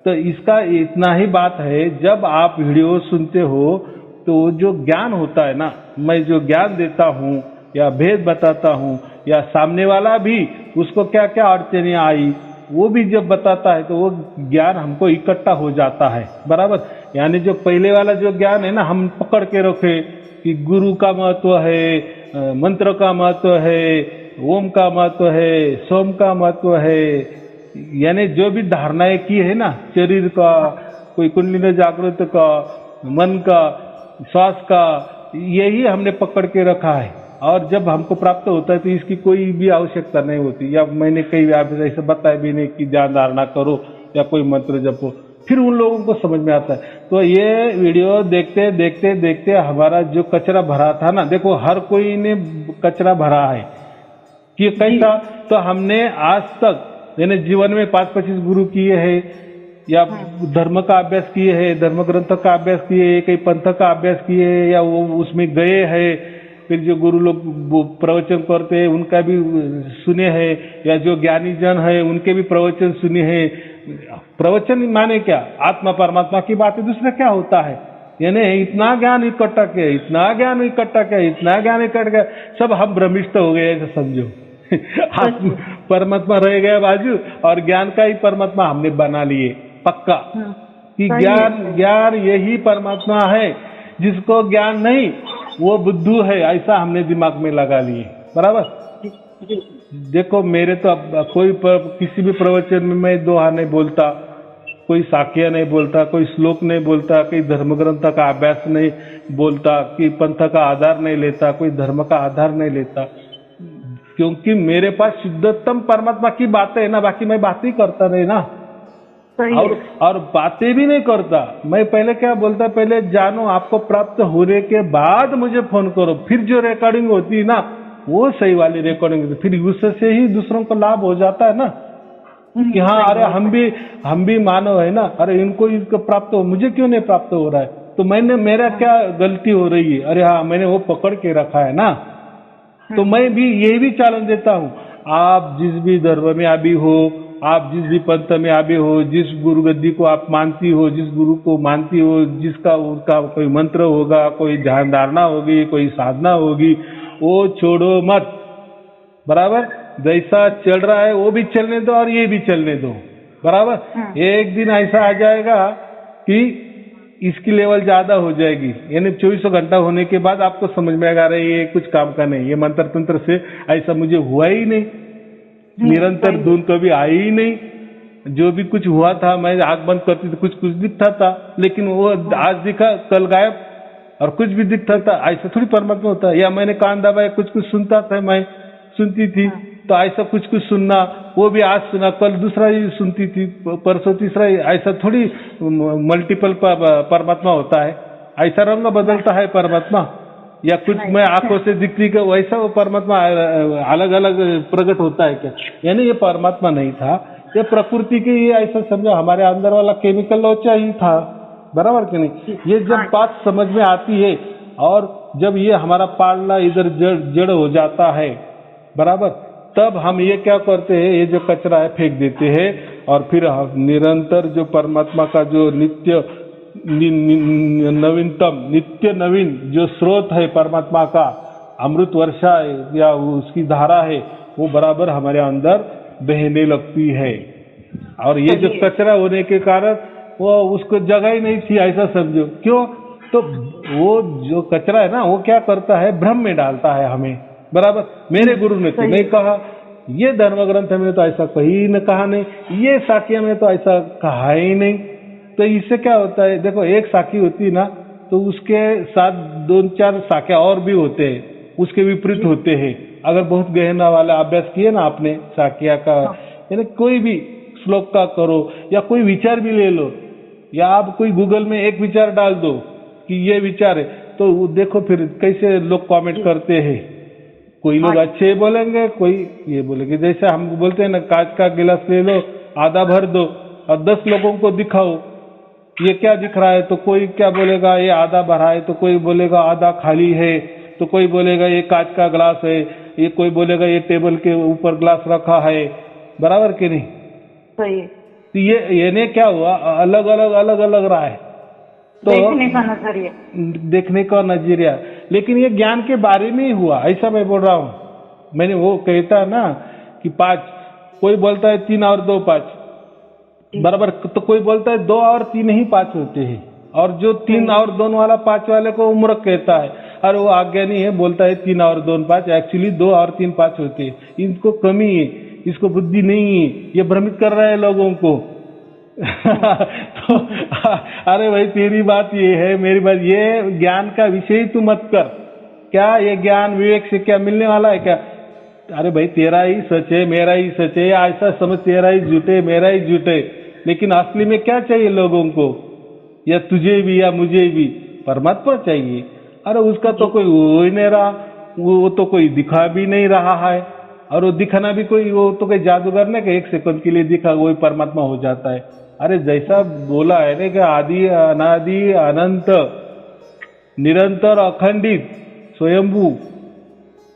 तो इसका इतना ही बात है, जब आप वीडियो सुनते हो तो जो ज्ञान होता है ना, मैं जो ज्ञान देता हूँ या भेद बताता हूँ, या सामने वाला भी उसको क्या क्या अड़चने आई वो भी जब बताता है, तो वो ज्ञान हमको इकट्ठा हो जाता है, बराबर। यानी जो पहले वाला जो ज्ञान है ना, हम पकड़ के रखे कि गुरु का महत्व है, मंत्र का महत्व है, ओम का महत्व है, सोम का महत्व है, यानी जो भी धारणाएं की है ना, शरीर का, कोई कुंडलिनी जागृत का, मन का, श्वास का, यही हमने पकड़ के रखा है। और जब हमको प्राप्त होता है तो इसकी कोई भी आवश्यकता नहीं होती, या मैंने कई ऐसे बताया भी नहीं कि ध्यान धारणा करो या कोई मंत्र जपो, फिर उन लोगों को समझ में आता है। तो ये वीडियो देखते देखते देखते हमारा जो कचरा भरा था ना, देखो हर कोई ने कचरा भरा है कि कैसा, तो हमने आज तक यानी जीवन में 5-25 गुरु किए हैं, या धर्म का अभ्यास किए हैं, धर्म ग्रंथ का अभ्यास किए, कई पंथ का अभ्यास किए, या वो उसमें गए हैं, फिर जो गुरु लोग प्रवचन करते हैं उनका भी सुने हैं, या जो ज्ञानी जन है उनके भी प्रवचन सुने हैं। प्रवचन माने क्या, आत्मा परमात्मा की बात है, दूसरा क्या होता है। यानी इतना ज्ञान इकट्ठा किया, इतना ज्ञान इकट्ठा किया, इतना ज्ञान इकट्ठा किया, सब हम भ्रमिष्ट हो गए ऐसा समझो। परमात्मा रह गया बाजू, और ज्ञान का ही परमात्मा हमने बना लिए पक्का, कि ज्ञान यही परमात्मा है, जिसको ज्ञान नहीं वो बुद्धू है, ऐसा हमने दिमाग में लगा लिए, बराबर। देखो मेरे तो अब किसी भी प्रवचन में मैं दोहा नहीं बोलता, कोई साक्य नहीं बोलता, कोई श्लोक नहीं बोलता, कोई धर्म ग्रंथ का अभ्यास नहीं बोलता, कि पंथ का आधार नहीं लेता, कोई धर्म का आधार नहीं लेता, क्योंकि मेरे पास शुद्धतम परमात्मा की बातें है ना, बाकी मैं बातें ही करता नहीं ना। और बातें भी नहीं करता मैं। पहले क्या बोलता, पहले जानो आपको प्राप्त होने के बाद मुझे फोन करो, फिर जो रिकॉर्डिंग होती है ना वो सही वाली रिकॉर्डिंग होती, फिर उससे ही दूसरों को लाभ हो जाता है ना, कि हाँ अरे हम भी मानव है ना, अरे इनको प्राप्त हो, मुझे क्यों नहीं प्राप्त हो रहा है, तो मेरा क्या गलती हो रही है, अरे हाँ मैंने वो पकड़ के रखा है ना। तो मैं भी यही भी चैलेंज देता हूँ, आप जिस भी धर्म में अभी हो, आप जिस भी पंथ में अभी हो, जिस गुरु गद्दी को आप मानती हो, जिस गुरु को मानती हो, जिसका उनका कोई मंत्र होगा, कोई ध्यान धारणा होगी, कोई साधना होगी, वो छोड़ो मत। बराबर, जैसा चल रहा है वो भी चलने दो और ये भी चलने दो। बराबर, एक दिन ऐसा आ जाएगा कि इसकी लेवल ज्यादा हो जाएगी, यानी 24 घंटा होने के बाद आपको समझ में आएगा, रही ये कुछ काम का नहीं, ये मंत्र तंत्र से ऐसा मुझे हुआ ही नहीं, निरंतर धुन कभी आई ही नहीं, जो भी कुछ हुआ था मैं आंख बंद करती थी कुछ दिखता था, लेकिन वो आज दिखा कल गायब, और कुछ भी दिखता था। ऐसा थोड़ी परमात्मा होता है। या मैंने कान दबाया कुछ सुनता था, मैं सुनती थी, तो ऐसा कुछ सुनना, वो भी आज सुना कल दूसरा ही सुनती थी, परसों तीसरा ही, ऐसा थोड़ी मल्टीपल परमात्मा होता है। ऐसा रंग बदलता है परमात्मा, या कुछ मैं आंखों से दिखती कि वैसा वो परमात्मा अलग अलग प्रकट होता है क्या? यानी ये परमात्मा नहीं था, ये प्रकृति के ही ऐसा समझो हमारे अंदर वाला केमिकल लोचा ही था। बराबर कि नहीं? ये जब बात समझ में आती है और जब ये हमारा पालना इधर जड़ हो जाता है, बराबर, तब हम ये क्या करते हैं, ये जो कचरा है फेंक देते हैं, और फिर निरंतर जो परमात्मा का जो नित्य नवीनतम नित्य नवीन जो स्रोत है परमात्मा का, अमृत वर्षा या उसकी धारा है, वो बराबर हमारे अंदर बहने लगती है। और ये जो कचरा होने के कारण वो उसको जगह ही नहीं थी, ऐसा समझो। क्यों? तो वो जो कचरा है ना, वो क्या करता है, भ्रम में डालता है हमें। बराबर, मेरे गुरु ने तो नहीं कहा, ये धर्म ग्रंथ में तो ऐसा कहीं न कहा नहीं, ये साक्य में तो ऐसा कहा ही नहीं। तो इससे क्या होता है, देखो एक साखी होती है ना, तो उसके साथ 2-4 साख्या और भी होते हैं, उसके विपरीत होते हैं। अगर बहुत गहना वाला अभ्यास किए ना आपने साख्या का, यानी कोई भी श्लोक का करो, या कोई विचार भी ले लो, या आप कोई गूगल में एक विचार डाल दो कि ये विचार है, तो देखो फिर कैसे लोग कमेंट करते हैं। कोई लोग अच्छे बोलेंगे, कोई ये बोलेंगे, जैसे हम बोलते हैं ना, कांच का गिलास ले लो, आधा भर दो और 10 लोगों को दिखाओ ये क्या दिख रहा है, तो कोई क्या बोलेगा ये आधा भरा है, तो कोई बोलेगा आधा खाली है, तो कोई बोलेगा ये कांच का ग्लास है, ये कोई बोलेगा ये टेबल के ऊपर ग्लास रखा है। बराबर कि नहीं? सही। तो ये क्या हुआ, अलग अलग रहा है। तो देखने का नजरिया, लेकिन ये ज्ञान के बारे में ही हुआ, ऐसा मैं बोल रहा हूँ। मैंने वो कहता है ना कि 5, कोई बोलता है 3 और 2 5, बराबर, तो कोई बोलता है 2 और 3 ही 5 होते हैं, और जो 3 और 2 वाला 5 वाले को मूर्ख कहता है, और वो अज्ञानी है, बोलता है 3 और 2 5, एक्चुअली 2 और 3 5 होते हैं। इनको कमी है, इसको बुद्धि नहीं है, ये भ्रमित कर रहा है लोगों को। तो अरे भाई तेरी बात ये है, मेरी बात ये, ज्ञान का विषय ही तू मत कर। क्या ये ज्ञान विवेक से क्या मिलने वाला है क्या? अरे भाई तेरा ही सच है, मेरा ही सच है, ऐसा समझ, तेरा ही झूठ है, मेरा ही झूठ है, लेकिन असली में क्या चाहिए लोगों को, या तुझे भी या मुझे भी परमात्मा चाहिए। अरे उसका तो कोई हो ही नहीं रहा, वो तो कोई दिखा भी नहीं रहा है, और वो दिखाना भी कोई, वो तो कोई जादूगर ने 1 सेकंड के लिए दिखा वही परमात्मा हो जाता है। अरे जैसा बोला है ना कि आदि अनादि अनंत निरंतर अखंडित स्वयंभू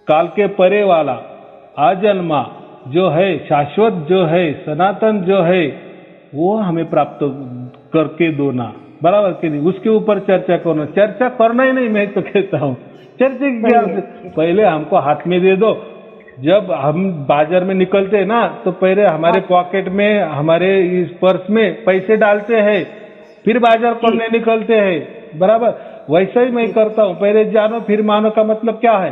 काल के परे वाला अजन्मा जो है, शाश्वत जो है, सनातन जो है, वो हमें प्राप्त करके दो ना। बराबर कि नहीं? उसके ऊपर चर्चा करना ही नहीं, मैं तो कहता हूँ चर्चा की क्या, पहले हमको हाथ में दे दो। जब हम बाजार में निकलते हैं ना, तो पहले हमारे पॉकेट में, हमारे इस पर्स में पैसे डालते हैं, फिर बाजार करने निकलते हैं। बराबर, वैसा ही मैं करता हूँ, पहले जानो फिर मानो का मतलब क्या है?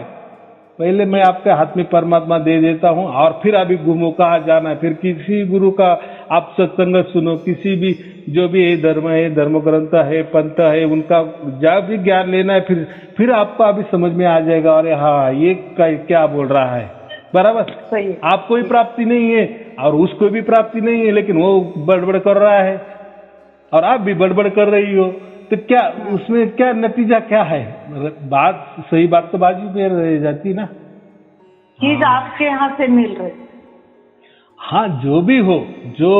पहले मैं आपके हाथ में परमात्मा दे देता हूँ और फिर अभी घूमो कहाँ जाना है, फिर किसी गुरु का आप सत्संग सुनो, किसी भी जो भी है धर्म है, धर्म ग्रंथ है, पंथ है, उनका जब भी ज्ञान लेना है फिर आपको अभी समझ में आ जाएगा। अरे हाँ, ये क्या बोल रहा है, बराबर। आपको भी प्राप्ति नहीं है और उसको भी प्राप्ति नहीं है, लेकिन वो बड़बड़ कर रहा है और आप भी बड़बड़ कर रही हो, तो क्या उसमें क्या नतीजा क्या है? सही बात तो बाजू में रह जाती ना। चीज आपके यहाँ से मिल रही। हाँ, जो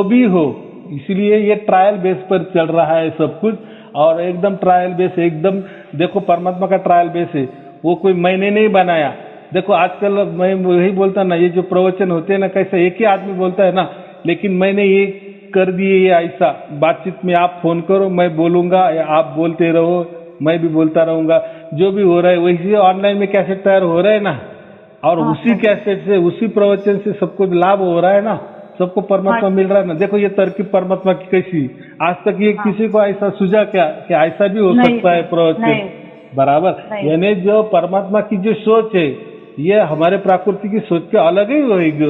भी हो, इसलिए ये ट्रायल बेस पर चल रहा है सब कुछ, और एकदम ट्रायल बेस, एकदम देखो परमात्मा का ट्रायल बेस है, वो कोई मैंने नहीं बनाया। देखो आजकल मैं वही बोलता ना, ये जो प्रवचन होते हैं ना, कैसे एक ही आदमी बोलता है ना, लेकिन मैंने ये कर दिए, ये ऐसा बातचीत में आप फोन करो, मैं बोलूंगा या आप बोलते रहो, मैं भी बोलता रहूंगा, जो भी हो रहा है वैसे ऑनलाइन में कैसेट तैयार हो रहे हैं ना, और उसी कैसेट से, उसी प्रवचन से सबको लाभ हो रहा है ना, सबको परमात्मा मिल रहा है ना। देखो ये तरकीब परमात्मा की कैसी, आज तक ये किसी को ऐसा सूझा क्या कि ऐसा भी हो सकता है प्रवचन, बराबर। यानी जो परमात्मा की जो सोच है, ये हमारे प्रकृति की सोच के अलग ही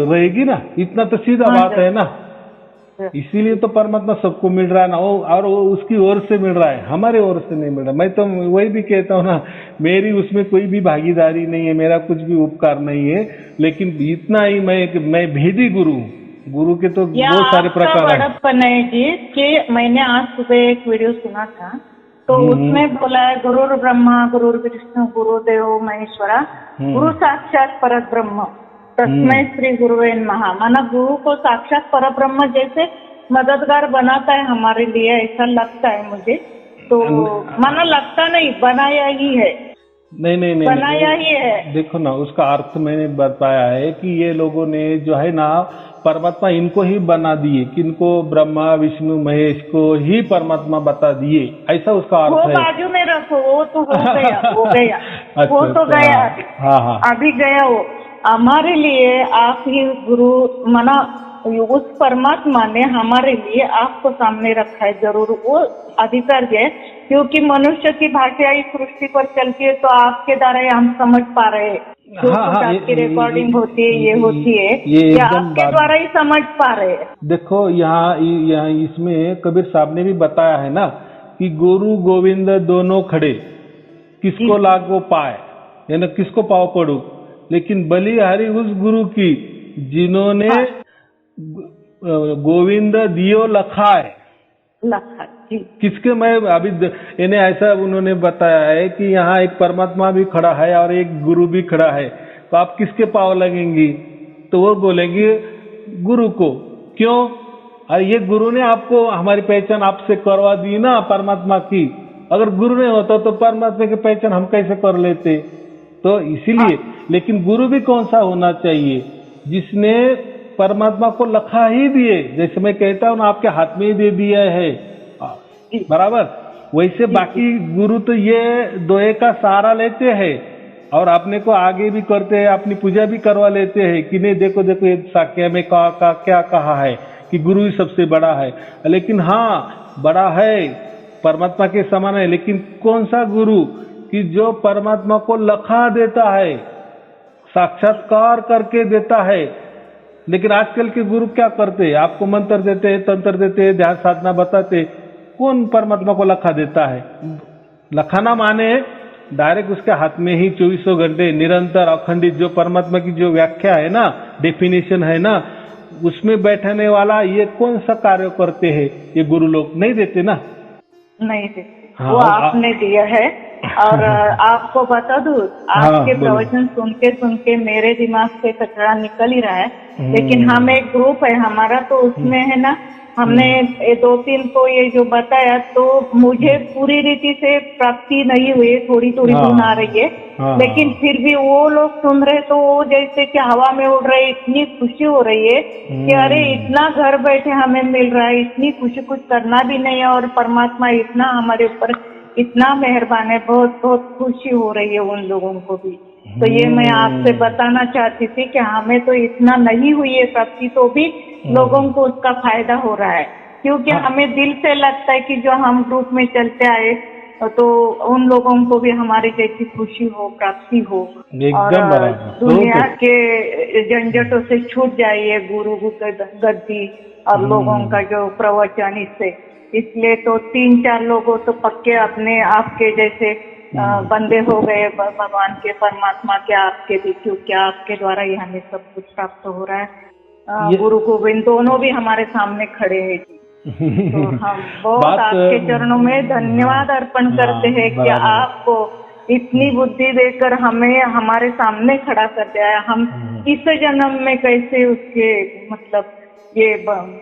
रहेगी ना, इतना तो सीधा बात है ना। इसीलिए तो परमात्मा सबको मिल रहा है ना, और वो उसकी ओर से मिल रहा है, हमारे ओर से नहीं मिल रहा। मैं तो वही भी कहता हूँ ना, मेरी उसमें कोई भी भागीदारी नहीं है, मेरा कुछ भी उपकार नहीं है, लेकिन इतना ही मैं भेदी गुरु के तो बहुत सारे प्रकार हैं। बड़प्पन है जी कि मैंने आज सुबह एक वीडियो सुना था, तो उसमें बोला है गुरुर ब्रह्मा गुरुर विष्णु गुरुदेव महेश्वरा गुरु साक्षात पर ब्रह्म तस्मै श्री गुरुवे नमः। माना गुरु को साक्षात पर ब्रह्म जैसे मददगार बनाता है हमारे लिए, ऐसा लगता है मुझे। तो माना लगता नहीं, बनाया ही है। नहीं बनाया ही है। देखो ना, उसका अर्थ मैंने बताया है कि ये लोगों ने जो है ना, परमात्मा इनको ही बना दिए, किनको, ब्रह्मा विष्णु महेश को ही परमात्मा बता दिए, ऐसा उसका अर्थ है। वो बाजू में रखो, वो तो हो गया, हो गया। अच्छा, वो तो गया। हाँ, अभी गया वो। हमारे लिए आप ही गुरु माना, उस परमात्मा ने हमारे लिए आपको सामने रखा है, जरूर वो अधिकार है, क्योंकि मनुष्य की भाषा इस सृष्टि पर चलती है, तो आपके द्वारा हम समझ पा रहे हैं। जो कुछ आपकी रिकॉर्डिंग होती है, ये होती है, ये आपके द्वारा ही समझ पा रहे हैं। देखो यहाँ इसमें कबीर साहब ने भी बताया है ना कि गुरु गोविंद दोनों खड़े, किसको लागो पाए, यानी किसको पाव पड़ू, लेकिन बलिहारी उस गुरु की जिन्होंने गोविंद दियो लखा है। किसके, मैं अभी इन्हें ऐसा उन्होंने बताया है कि यहाँ एक परमात्मा भी खड़ा है और एक गुरु भी खड़ा है, तो आप किसके पाव लगेंगी? तो वो बोलेंगे गुरु को। क्यों? अरे ये गुरु ने आपको, हमारी पहचान आपसे करवा दी ना परमात्मा की। अगर गुरु नहीं होता तो परमात्मा की पहचान हम कैसे कर लेते? तो इसीलिए, लेकिन गुरु भी कौन सा होना चाहिए? जिसने परमात्मा को लखा ही दिए, जैसे मैं कहता हूँ ना, आपके हाथ में ही दे दिया है, बराबर। वैसे बाकी गुरु तो ये दोहे का सहारा लेते हैं और अपने को आगे भी करते हैं, अपनी पूजा भी करवा लेते हैं कि नहीं, देखो ये साक्य में क्या कहा है कि गुरु ही सबसे बड़ा है। लेकिन हाँ, बड़ा है, परमात्मा के समान है, लेकिन कौन सा गुरु कि जो परमात्मा को लखा देता है, साक्षात्कार करके देता है। लेकिन आजकल के गुरु क्या करते हैं? आपको मंत्र देते हैं, तंत्र देते हैं, ध्यान साधना बताते। कौन परमात्मा को लखा देता है? लखाना माने डायरेक्ट उसके हाथ में ही 24 घंटे निरंतर अखंडित, जो परमात्मा की जो व्याख्या है ना, डेफिनेशन है ना, उसमें बैठने वाला ये कौन सा कार्य करते हैं? ये गुरु लोग नहीं देते ना, नहीं देते। हाँ, वो आपने दिया है। और आपको बता दूं, आपके प्रवचन सुन के मेरे दिमाग से कचरा निकल ही रहा है। लेकिन हम एक ग्रुप है हमारा, तो उसमें है ना, हमने 2-3 को ये जो बताया, तो मुझे पूरी रीति से प्राप्ति नहीं हुई, थोड़ी धुन आ रही है। लेकिन फिर भी वो लोग सुन रहे, तो वो जैसे कि हवा में उड़ रहे, इतनी खुशी हो रही है कि अरे इतना घर बैठे हमें मिल रहा है, इतनी खुशी, कुछ करना भी नहीं है, और परमात्मा इतना हमारे ऊपर इतना मेहरबान है, बहुत बहुत खुशी हो रही है उन लोगों को भी। तो ये मैं आपसे बताना चाहती थी कि हमें तो इतना नहीं हुई है प्राप्ति, तो भी लोगों को उसका फायदा हो रहा है, क्योंकि हमें दिल से लगता है कि जो हम ग्रुप में चलते आए, तो उन लोगों को भी हमारी जैसी खुशी हो, प्राप्ति हो और एकदम बराबर। दुनिया के झंझटों से छूट जाइए गुरु गद्दी और लोगों का जो प्रवचन इसलिए तो 3-4 लोगों तो पक्के अपने आपके जैसे बंदे हो गए भगवान के, परमात्मा के, आपके भी, क्योंकि आपके द्वारा ही हमें सब कुछ प्राप्त हो रहा है। गुरु गोविंद दोनों भी हमारे सामने खड़े हैं। तो हम बहुत आपके चरणों में धन्यवाद अर्पण करते हैं कि आपको इतनी बुद्धि देकर हमें हमारे सामने खड़ा कर दिया है। हम इस जन्म में कैसे उसके मतलब ये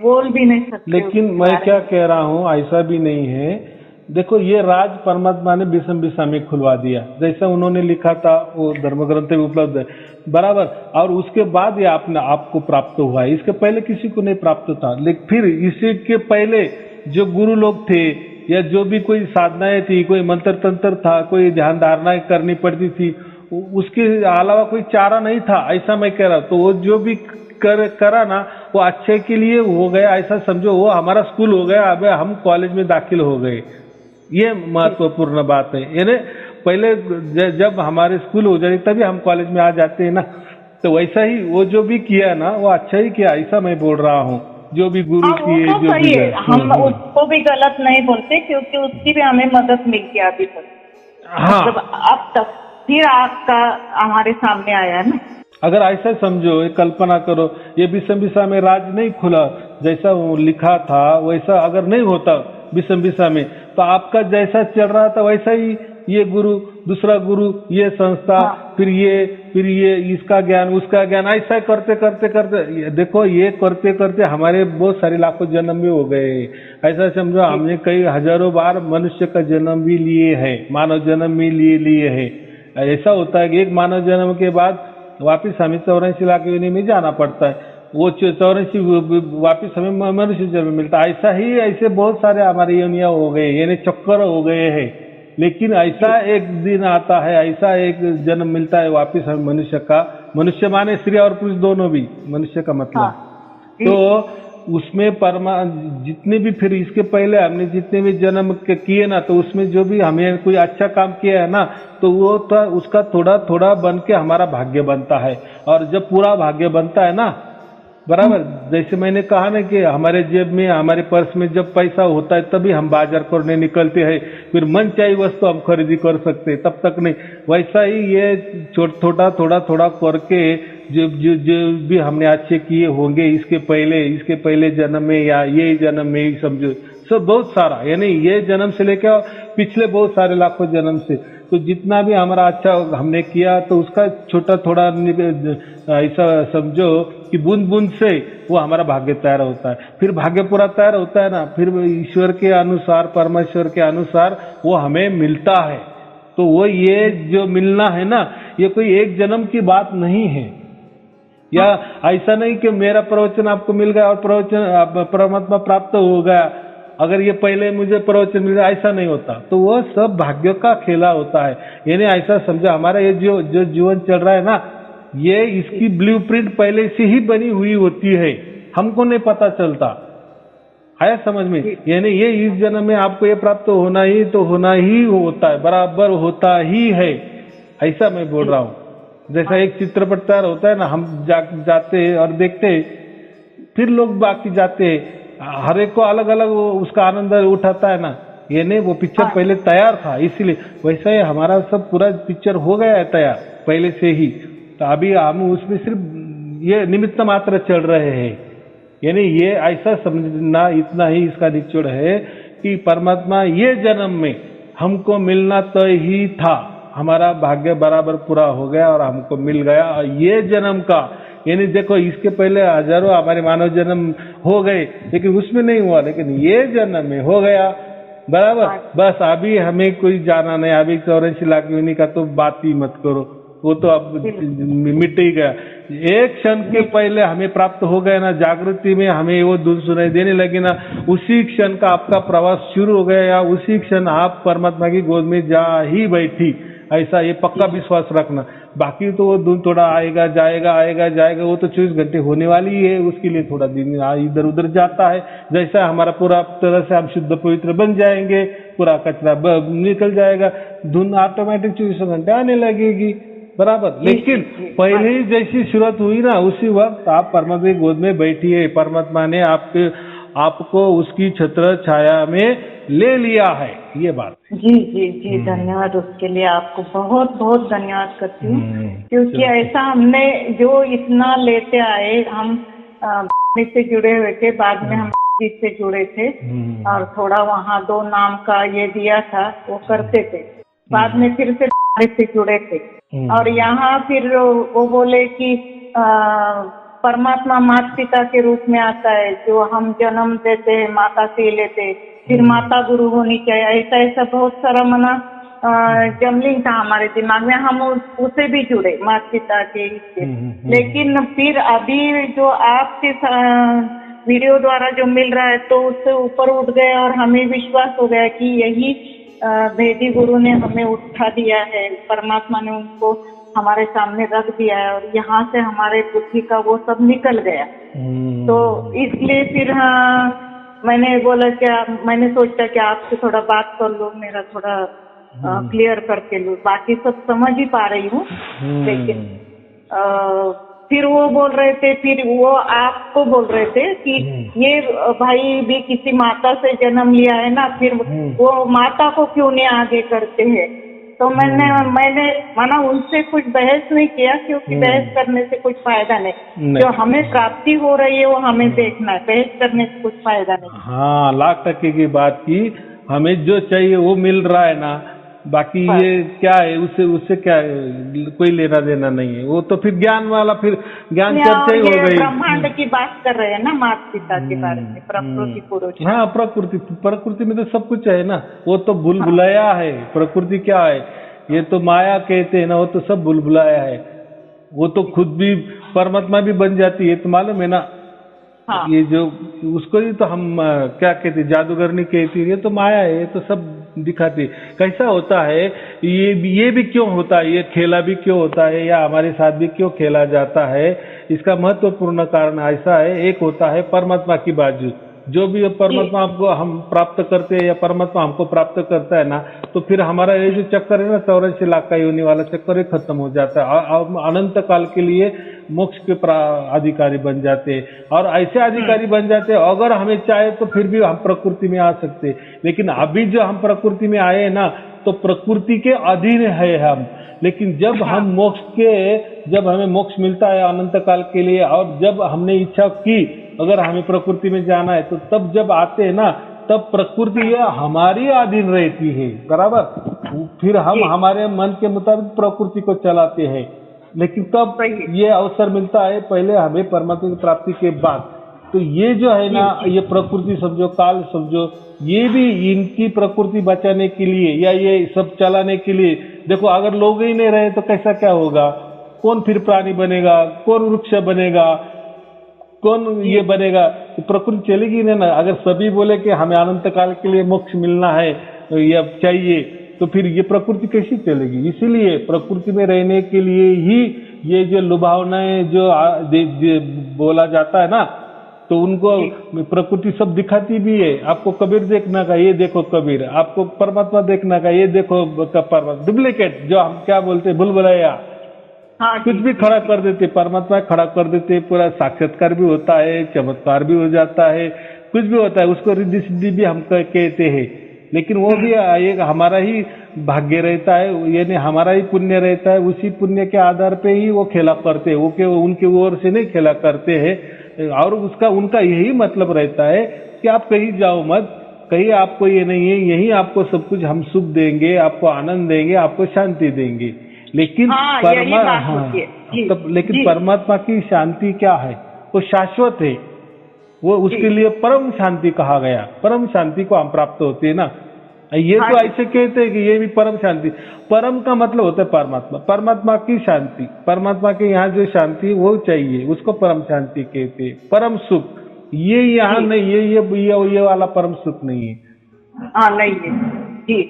बोल भी नहीं सकते। लेकिन मैं क्या कह रहा हूँ, ऐसा भी नहीं है। देखो, ये राज परमात्मा ने विषम विषा में खुलवा दिया, जैसा उन्होंने लिखा था वो धर्म ग्रंथ में उपलब्ध है बराबर। और उसके बाद ये आपको प्राप्त हुआ है, इसके पहले किसी को नहीं प्राप्त था। लेकिन फिर इसी के पहले जो गुरु लोग थे या जो भी कोई साधनाएं थी, कोई मंत्र तंत्र था, कोई ध्यान धारणाएं करनी पड़ती थी, उसके अलावा कोई चारा नहीं था, ऐसा मैं कह रहा। तो वो जो भी करा ना वो अच्छे के लिए हो गया, ऐसा समझो। वो हमारा स्कूल हो गया, अब हम कॉलेज में दाखिल हो गए, ये महत्वपूर्ण बात है। यानी पहले जब हमारे स्कूल हो जाए तभी हम कॉलेज में आ जाते हैं ना। तो वैसा ही वो जो भी किया ना वो अच्छा ही किया, ऐसा मैं बोल रहा हूँ। जो भी गुरु किए, जो भी हम उसको भी गलत नहीं बोलते, क्योंकि उसकी भी हमें मदद मिलती है अभी तक। हाँ, मतलब अब तक फिर आपका हमारे सामने आया ना। अगर ऐसा समझो, कल्पना करो, ये विषम विषा में राज नहीं खुला, जैसा वो लिखा था वैसा अगर नहीं होता विषम विषा में, तो आपका जैसा चल रहा था वैसा ही ये गुरु, दूसरा गुरु, ये संस्था, फिर ये इसका ज्ञान, उसका ज्ञान, ऐसा करते करते करते देखो, ये करते करते हमारे बहुत सारे लाखों जन्म भी हो गए। ऐसा समझो, हमने कई हजारों बार मनुष्य का जन्म भी लिए है, मानव जन्म भी लिए है। ऐसा होता है कि एक मानव जन्म के बाद वापिस हमें 84 लाख योनि में जाना पड़ता है, वो 84 वापिस हमें मनुष्य जन्म मिलता है। ऐसा ही ऐसे बहुत सारे हमारे योनियां हो गए, यानी चक्कर हो गए हैं। लेकिन ऐसा एक दिन आता है, ऐसा एक जन्म मिलता है वापिस हमें मनुष्य का, मनुष्य माने स्त्री और पुरुष दोनों भी, मनुष्य का मतलब। तो उसमें जितने भी, फिर इसके पहले हमने जितने भी जन्म किए ना, तो उसमें जो भी हमें कोई अच्छा काम किया है ना, तो वो तो उसका थोड़ा थोड़ा बन के हमारा भाग्य बनता है। और जब पूरा भाग्य बनता है ना, बराबर, जैसे मैंने कहा ना कि हमारे जेब में, हमारे पर्स में जब पैसा होता है तभी हम बाजार करने निकलते हैं, फिर मन चाहिए वस्तु हम खरीदी कर सकते हैं, तब तक नहीं। वैसा ही ये थोड़ा थोड़ा करके जो भी हमने अच्छे किए होंगे इसके पहले जन्म में या ये जन्म में ही समझो, सब बहुत सारा, यानी ये जन्म से लेकर पिछले बहुत सारे लाखों जन्म से, तो जितना भी हमारा अच्छा हमने किया तो उसका छोटा थोड़ा ऐसा समझो कि बूंद बूंद से वो हमारा भाग्य तैयार होता है। फिर भाग्य पूरा तैयार होता है ना, फिर ईश्वर के अनुसार, परमेश्वर के अनुसार वो हमें मिलता है। तो वो ये जो मिलना है ना, ये कोई एक जन्म की बात नहीं है, या ऐसा नहीं कि मेरा प्रवचन आपको मिल गया और प्रवचन परमात्मा प्राप्त हो गया, अगर ये पहले मुझे प्रवचन मिल गया, ऐसा नहीं होता। तो वो सब भाग्य का खेला होता है। यानी ऐसा समझो, हमारा ये जो जीवन चल रहा है ना, ये इसकी ब्लूप्रिंट पहले से ही बनी हुई होती है, हमको नहीं पता चलता। आया समझ में? यानी ये इस जन्म में आपको ये प्राप्त होना ही तो होना ही होता है, बराबर होता ही है, ऐसा मैं बोल रहा हूँ। जैसा एक चित्रपट तैयार होता है ना, हम जाते हैं और देखते हैं, फिर लोग बाकी जाते हैं, हर एक को अलग अलग उसका आनंद उठाता है ना, ये नहीं, वो पिक्चर पहले तैयार था, इसीलिए। वैसा ही हमारा सब पूरा पिक्चर हो गया है तैयार पहले से ही, तो अभी हम उसमें सिर्फ ये निमित्त मात्र चल रहे हैं। यानी ये ऐसा समझना, इतना ही इसका निचोड़ है कि परमात्मा ये जन्म में हमको मिलना तय ही था, हमारा भाग्य बराबर पूरा हो गया और हमको मिल गया। और ये जन्म का, यानी देखो, इसके पहले हजारों हमारे मानव जन्म हो गए, लेकिन उसमें नहीं हुआ, लेकिन ये जन्म में हो गया, बराबर। बस अभी हमें कोई जाना नहीं, अभी 84 लाख योनि का तो बात ही मत करो, वो तो अब मिट ही गया। एक क्षण के पहले हमें प्राप्त हो गया ना, जागृति में हमें वो धुन सुनाई देने लगी ना, उसी क्षण का आपका प्रवास शुरू हो गया, या उसी क्षण आप परमात्मा की गोद में जा ही बैठी, ऐसा ये पक्का विश्वास रखना। बाकी तो वो धुन थोड़ा आएगा जाएगा, वो तो 24 घंटे होने वाली ही है, उसके लिए थोड़ा दिन इधर उधर जाता है। जैसा हमारा पूरा तरह से हम शुद्ध पवित्र बन जाएंगे, पूरा कचरा निकल जाएगा, धुन ऑटोमेटिक 24 घंटे आने लगेगी, बराबर। लेकिन पहले ही जैसी शुरुआत हुई ना, उसी वक्त आप परमात्मा की गोद में बैठिए, परमात्मा ने आपको उसकी छत्र छाया में ले लिया है, ये बात। जी धन्यवाद, उसके लिए आपको बहुत बहुत धन्यवाद करती हूँ, क्योंकि ऐसा हमने जो इतना लेते आए, हम से जुड़े हुए थे, बाद में हम से जुड़े थे, और थोड़ा वहाँ 2 नाम का ये दिया था, वो करते थे, बाद में फिर से जुड़े थे, और यहाँ फिर वो बोले कि परमात्मा माता पिता के रूप में आता है, जो हम जन्म देते हैं माता से लेते, फिर माता गुरु होनी चाहिए, ऐसा बहुत सारा मना जमलिंग था हमारे दिमाग में, हम उसे भी जुड़े माता पिता के इससे। लेकिन फिर अभी जो आपके वीडियो द्वारा जो मिल रहा है, तो उससे ऊपर उठ गए, और हमें विश्वास हो गया कि यही भेदी गुरु ने हमें उठा दिया है, परमात्मा ने उनको हमारे सामने रख दिया है, और यहाँ से हमारे बुद्धि का वो सब निकल गया। तो इसलिए फिर मैंने बोला क्या, मैंने सोचा कि आपसे थोड़ा बात कर लो, मेरा थोड़ा क्लियर करके लो, बाकी सब समझ ही पा रही हूँ, लेकिन फिर वो बोल रहे थे, फिर वो आपको बोल रहे थे कि ये भाई भी किसी माता से जन्म लिया है ना, फिर वो माता को क्यों नहीं आगे करते हैं। तो मैंने माना उनसे कुछ बहस नहीं किया, क्योंकि बहस करने से कुछ फायदा नहीं, जो हमें प्राप्ति हो रही है वो हमें देखना है, बहस करने से कुछ फायदा नहीं। हाँ, लाख टके की बात की, हमें जो चाहिए वो मिल रहा है ना, बाकी ये क्या है, उससे क्या है, कोई लेना देना नहीं है, वो तो फिर ज्ञान वाला, फिर ज्ञान चर्चा ही हो गई। ब्रह्मांड की बात कर रहे हैं ना, माता पिता के बारे में, प्रकृति पुरुष। हाँ, प्रकृति में तो सब कुछ है ना, वो तो भूल-भुलैया है। प्रकृति क्या है, ये तो माया कहते हैं ना, वो तो सब भूल-भुलैया है, वो तो खुद भी परमात्मा भी बन जाती है, तो मालूम है ना। हाँ। ये जो उसको ही तो हम क्या कहते, जादूगरनी कहती है, ये तो माया है, ये तो सब दिखाती। कैसा होता है ये भी क्यों होता है, ये खेला भी क्यों होता है, या हमारे साथ भी क्यों खेला जाता है, इसका महत्वपूर्ण कारण ऐसा है। एक होता है परमात्मा की बाजू, जो भी परमात्मा आपको हम प्राप्त करते हैं या परमात्मा हमको प्राप्त करता है ना, तो फिर हमारा ये जो चक्कर है ना, 84 लाख का योनि वाला चक्कर ही खत्म हो जाता है, अनंत काल के लिए मोक्ष के अधिकारी बन जाते हैं। और ऐसे अधिकारी बन जाते हैं, अगर हमें चाहे तो फिर भी हम प्रकृति में आ सकते हैं। लेकिन अभी जो हम प्रकृति में आए हैं ना, तो प्रकृति के अधीन है हम। लेकिन जब हम जब हमें मोक्ष मिलता है अनंत काल के लिए, और जब हमने इच्छा की अगर हमें प्रकृति में जाना है, तो तब जब आते हैं ना, तब प्रकृति हमारी अधीन रहती है, बराबर। फिर हम हमारे मन के मुताबिक प्रकृति को चलाते हैं। लेकिन तब ये अवसर मिलता है पहले हमें परमात्मा की प्राप्ति के बाद। तो ये जो है ना, ये प्रकृति समझो, काल समझो, ये भी इनकी प्रकृति बचाने के लिए या ये सब चलाने के लिए। देखो, अगर लोग ही नहीं रहे तो कैसा क्या होगा, कौन फिर प्राणी बनेगा, कौन वृक्ष बनेगा, कौन ये बनेगा, तो प्रकृति चलेगी नहीं ना। अगर सभी बोले कि हमें अनंत काल के लिए मोक्ष मिलना है या चाहिए, तो फिर ये प्रकृति कैसी चलेगी। इसीलिए प्रकृति में रहने के लिए ही ये जो लुभावनाएं जो बोला जाता है ना, तो उनको प्रकृति सब दिखाती भी है। आपको कबीर देखना का, ये देखो कबीर, आपको परमात्मा देखना का, ये देखो परमात्मा। डुप्लीकेट जो हम क्या बोलते हैं, भूल-भुलैया, कुछ भी खड़ा कर देते, परमात्मा खड़ा कर देते, पूरा साक्षात्कार भी होता है, चमत्कार भी हो जाता है, कुछ भी होता है, उसको रिद्धि सिद्धि भी हम कहते हैं। लेकिन वो भी एक हमारा ही भाग्य रहता है, यानी हमारा ही पुण्य रहता है, उसी पुण्य के आधार पे ही वो खेला करते हैं, वो उनकी ओर से नहीं खेला करते हैं। और उनका यही मतलब रहता है कि आप कहीं जाओ मत, कहीं आपको ये नहीं है, यही आपको सब कुछ हम सुख देंगे, आपको आनंद देंगे, आपको शांति देंगे। लेकिन लेकिन परमात्मा की शांति क्या है, वो शाश्वत है, वो उसके लिए परम शांति कहा गया। परम शांति को हम प्राप्त होते हैं ना, ये तो ऐसे कहते हैं कि ये भी परम शांति। परम का मतलब होता है परमात्मा, परमात्मा की शांति, परमात्मा के यहाँ जो शांति वो चाहिए, उसको परम शांति कहते हैं। परम सुख ये यहाँ नहीं, ये वाला परम सुख नहीं है। नहीं है।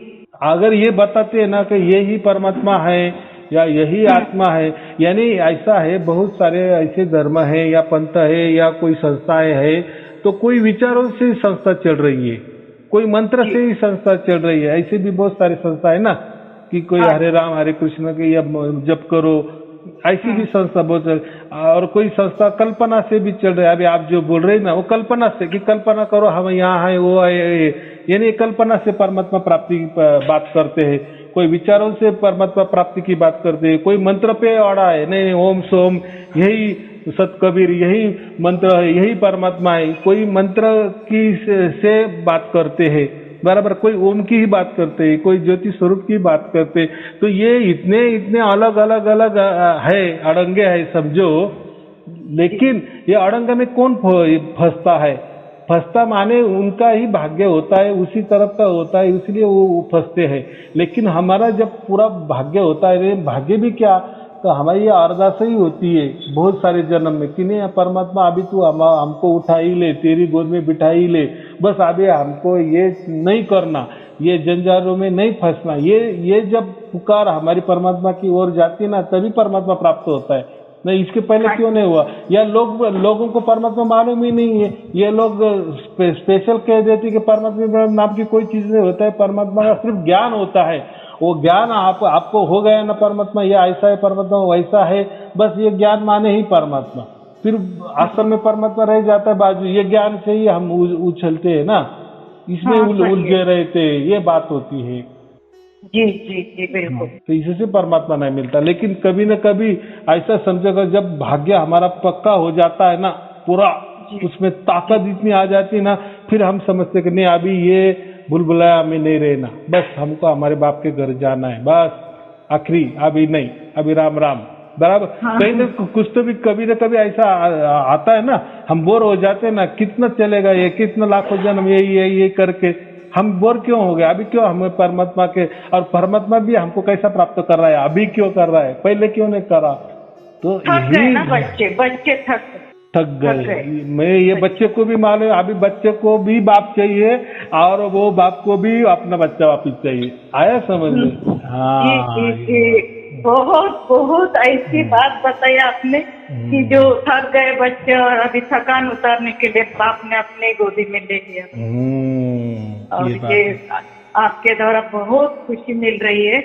अगर ये बताते हैं ना कि ये ही परमात्मा है, या यही आत्मा है। यानी ऐसा है, बहुत सारे ऐसे धर्म है या पंथ है या कोई संस्थाएं है, तो कोई विचारों से संस्था चल रही है, कोई मंत्र से ही संस्था चल रही है। ऐसे भी बहुत सारी संस्था है ना, कि कोई हरे राम हरे कृष्ण के या जप करो, ऐसी भी संस्था बहुत है। और कोई संस्था कल्पना से भी चल रहा है। अभी आप जो बोल रहे हैं ना, वो कल्पना से, कि कल्पना करो हम यहाँ है वो है, यानी कल्पना से परमात्मा प्राप्ति की बात करते हैं। कोई विचारों से परमात्मा प्राप्ति की बात करते हैं, कोई मंत्र पे अड़ा है, नहीं ओम सोम यही सत कबीर यही मंत्र है, यही परमात्मा है। कोई मंत्र की से बात करते हैं बराबर, कोई ओम की ही बात करते हैं, कोई ज्योति स्वरूप की बात करते हैं। तो ये इतने इतने अलग अलग अलग है, अड़ंगे है समझो। लेकिन ये अड़ंग में कौन फंसता है? फंसता माने उनका ही भाग्य होता है, उसी तरफ का होता है, इसलिए वो फंसते हैं। लेकिन हमारा जब पूरा भाग्य होता है, भाग्य भी क्या, तो हमारी ये अरदास ही होती है बहुत सारे जन्म में कि नहीं परमात्मा अभी तू हमको उठा ही ले, तेरी गोद में बिठा ही ले, बस अभी हमको ये नहीं करना, ये जंजालों में नहीं फंसना। ये जब पुकार हमारी परमात्मा की ओर जाती है ना, तभी परमात्मा प्राप्त होता है। नहीं इसके पहले क्यों नहीं हुआ? या लोगों को परमात्मा मालूम ही नहीं है। ये लोग स्पेशल कह देते कि परमात्मा नाम की कोई चीज नहीं होता है, परमात्मा का सिर्फ ज्ञान होता है। वो ज्ञान आपको हो गया ना, परमात्मा ये ऐसा है, परमात्मा वैसा है, बस ये ज्ञान माने ही परमात्मा। फिर आश्रम में परमात्मा रह जाता है बाजू, ये ज्ञान से ही हम उछलते हैं ना, इसमें उलझे रहते, ये बात होती है। जी जी जी बिल्कुल। तो इससे परमात्मा नहीं मिलता। लेकिन कभी न कभी ऐसा समझेगा, जब भाग्य हमारा पक्का हो जाता है ना पूरा, उसमें ताकत इतनी आ जाती है ना, फिर हम समझते कि नहीं अभी ये बुलबुलाया में नहीं रहना, बस हमको हमारे बाप के घर जाना है, बस आखिरी, अभी नहीं, अभी राम राम बराबर। कहीं ना कुछ तो भी कभी न कभी ऐसा आता है ना, हम बोर हो जाते हैं ना, कितना चलेगा ये, कितना लाखों जन्म ये करके हम बोर क्यों हो गए? अभी क्यों हमें परमात्मा के, और परमात्मा भी हमको कैसा प्राप्त कर रहा है, अभी क्यों कर रहा है, पहले क्यों नहीं करा? तो बच्चे थक गए। मैं ये बच्चे को भी मालूम, अभी बच्चे को भी बाप चाहिए और वो बाप को भी अपना बच्चा वापिस चाहिए। आया समझ में? हाँ बहुत बहुत ऐसी बात बताई आपने कि जो थक गए बच्चे और अभी थकान उतारने के लिए बाप ने अपने गोदी में ले लिया। और ये आपके द्वारा बहुत खुशी मिल रही है।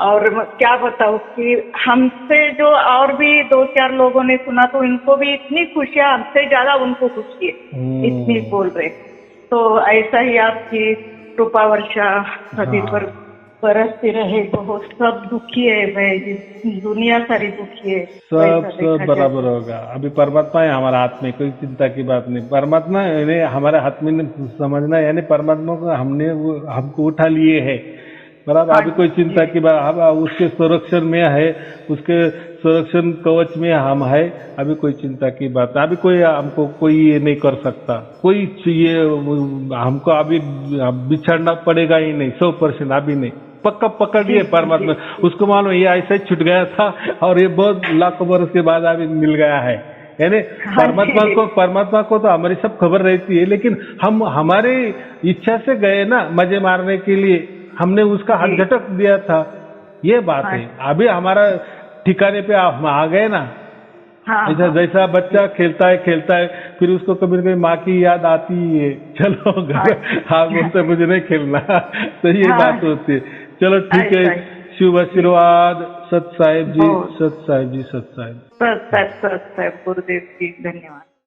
और क्या बताऊँ कि हमसे जो और भी 2-4 लोगों ने सुना तो इनको भी इतनी खुशी है, हमसे ज्यादा उनको खुशी है, इतनी बोल रहे। तो ऐसा ही आपकी कृपा वर्षा सभी पर बरसती रहे। बहुत सब दुखी है, मैं दुनिया सारी दुखी है, सब बराबर होगा। अभी परमात्मा है हमारा हाथ में, कोई चिंता की बात नहीं। परमात्मा यानी हमारे हाथ में समझना, यानी परमात्मा को हमको उठा लिए है बराबर। अभी कोई चिंता की बात, उसके संरक्षण में है, उसके संरक्षण कवच में हम है, अभी कोई चिंता की बात। अभी कोई हमको कोई ये नहीं कर सकता, कोई ये हमको अभी बिछड़ना पड़ेगा ही नहीं, 100% अभी नहीं, पक्का पकड़ लिए परमात्मा। उसको मालूम ये ऐसे छूट गया था और ये बहुत लाखों वर्ष के बाद अभी मिल गया है। यानी परमात्मा को तो हमारी सब खबर रहती है, लेकिन हम हमारे इच्छा से गए ना मजे मारने के लिए, हमने उसका हाथ झटक दिया था, ये बात है। अभी हमारा ठिकाने पे हम आ गए ना। जैसा बच्चा खेलता है फिर उसको कभी कभी माँ की याद आती है, चलो घर हाँ बोलते मुझे नहीं खेलना, तो ये बात होती है। चलो ठीक है, शुभ आशीर्वाद, सत साहेब जी, सत साहेब जी, सत साहेब, सत साहेब गुरुदेव जी, धन्यवाद।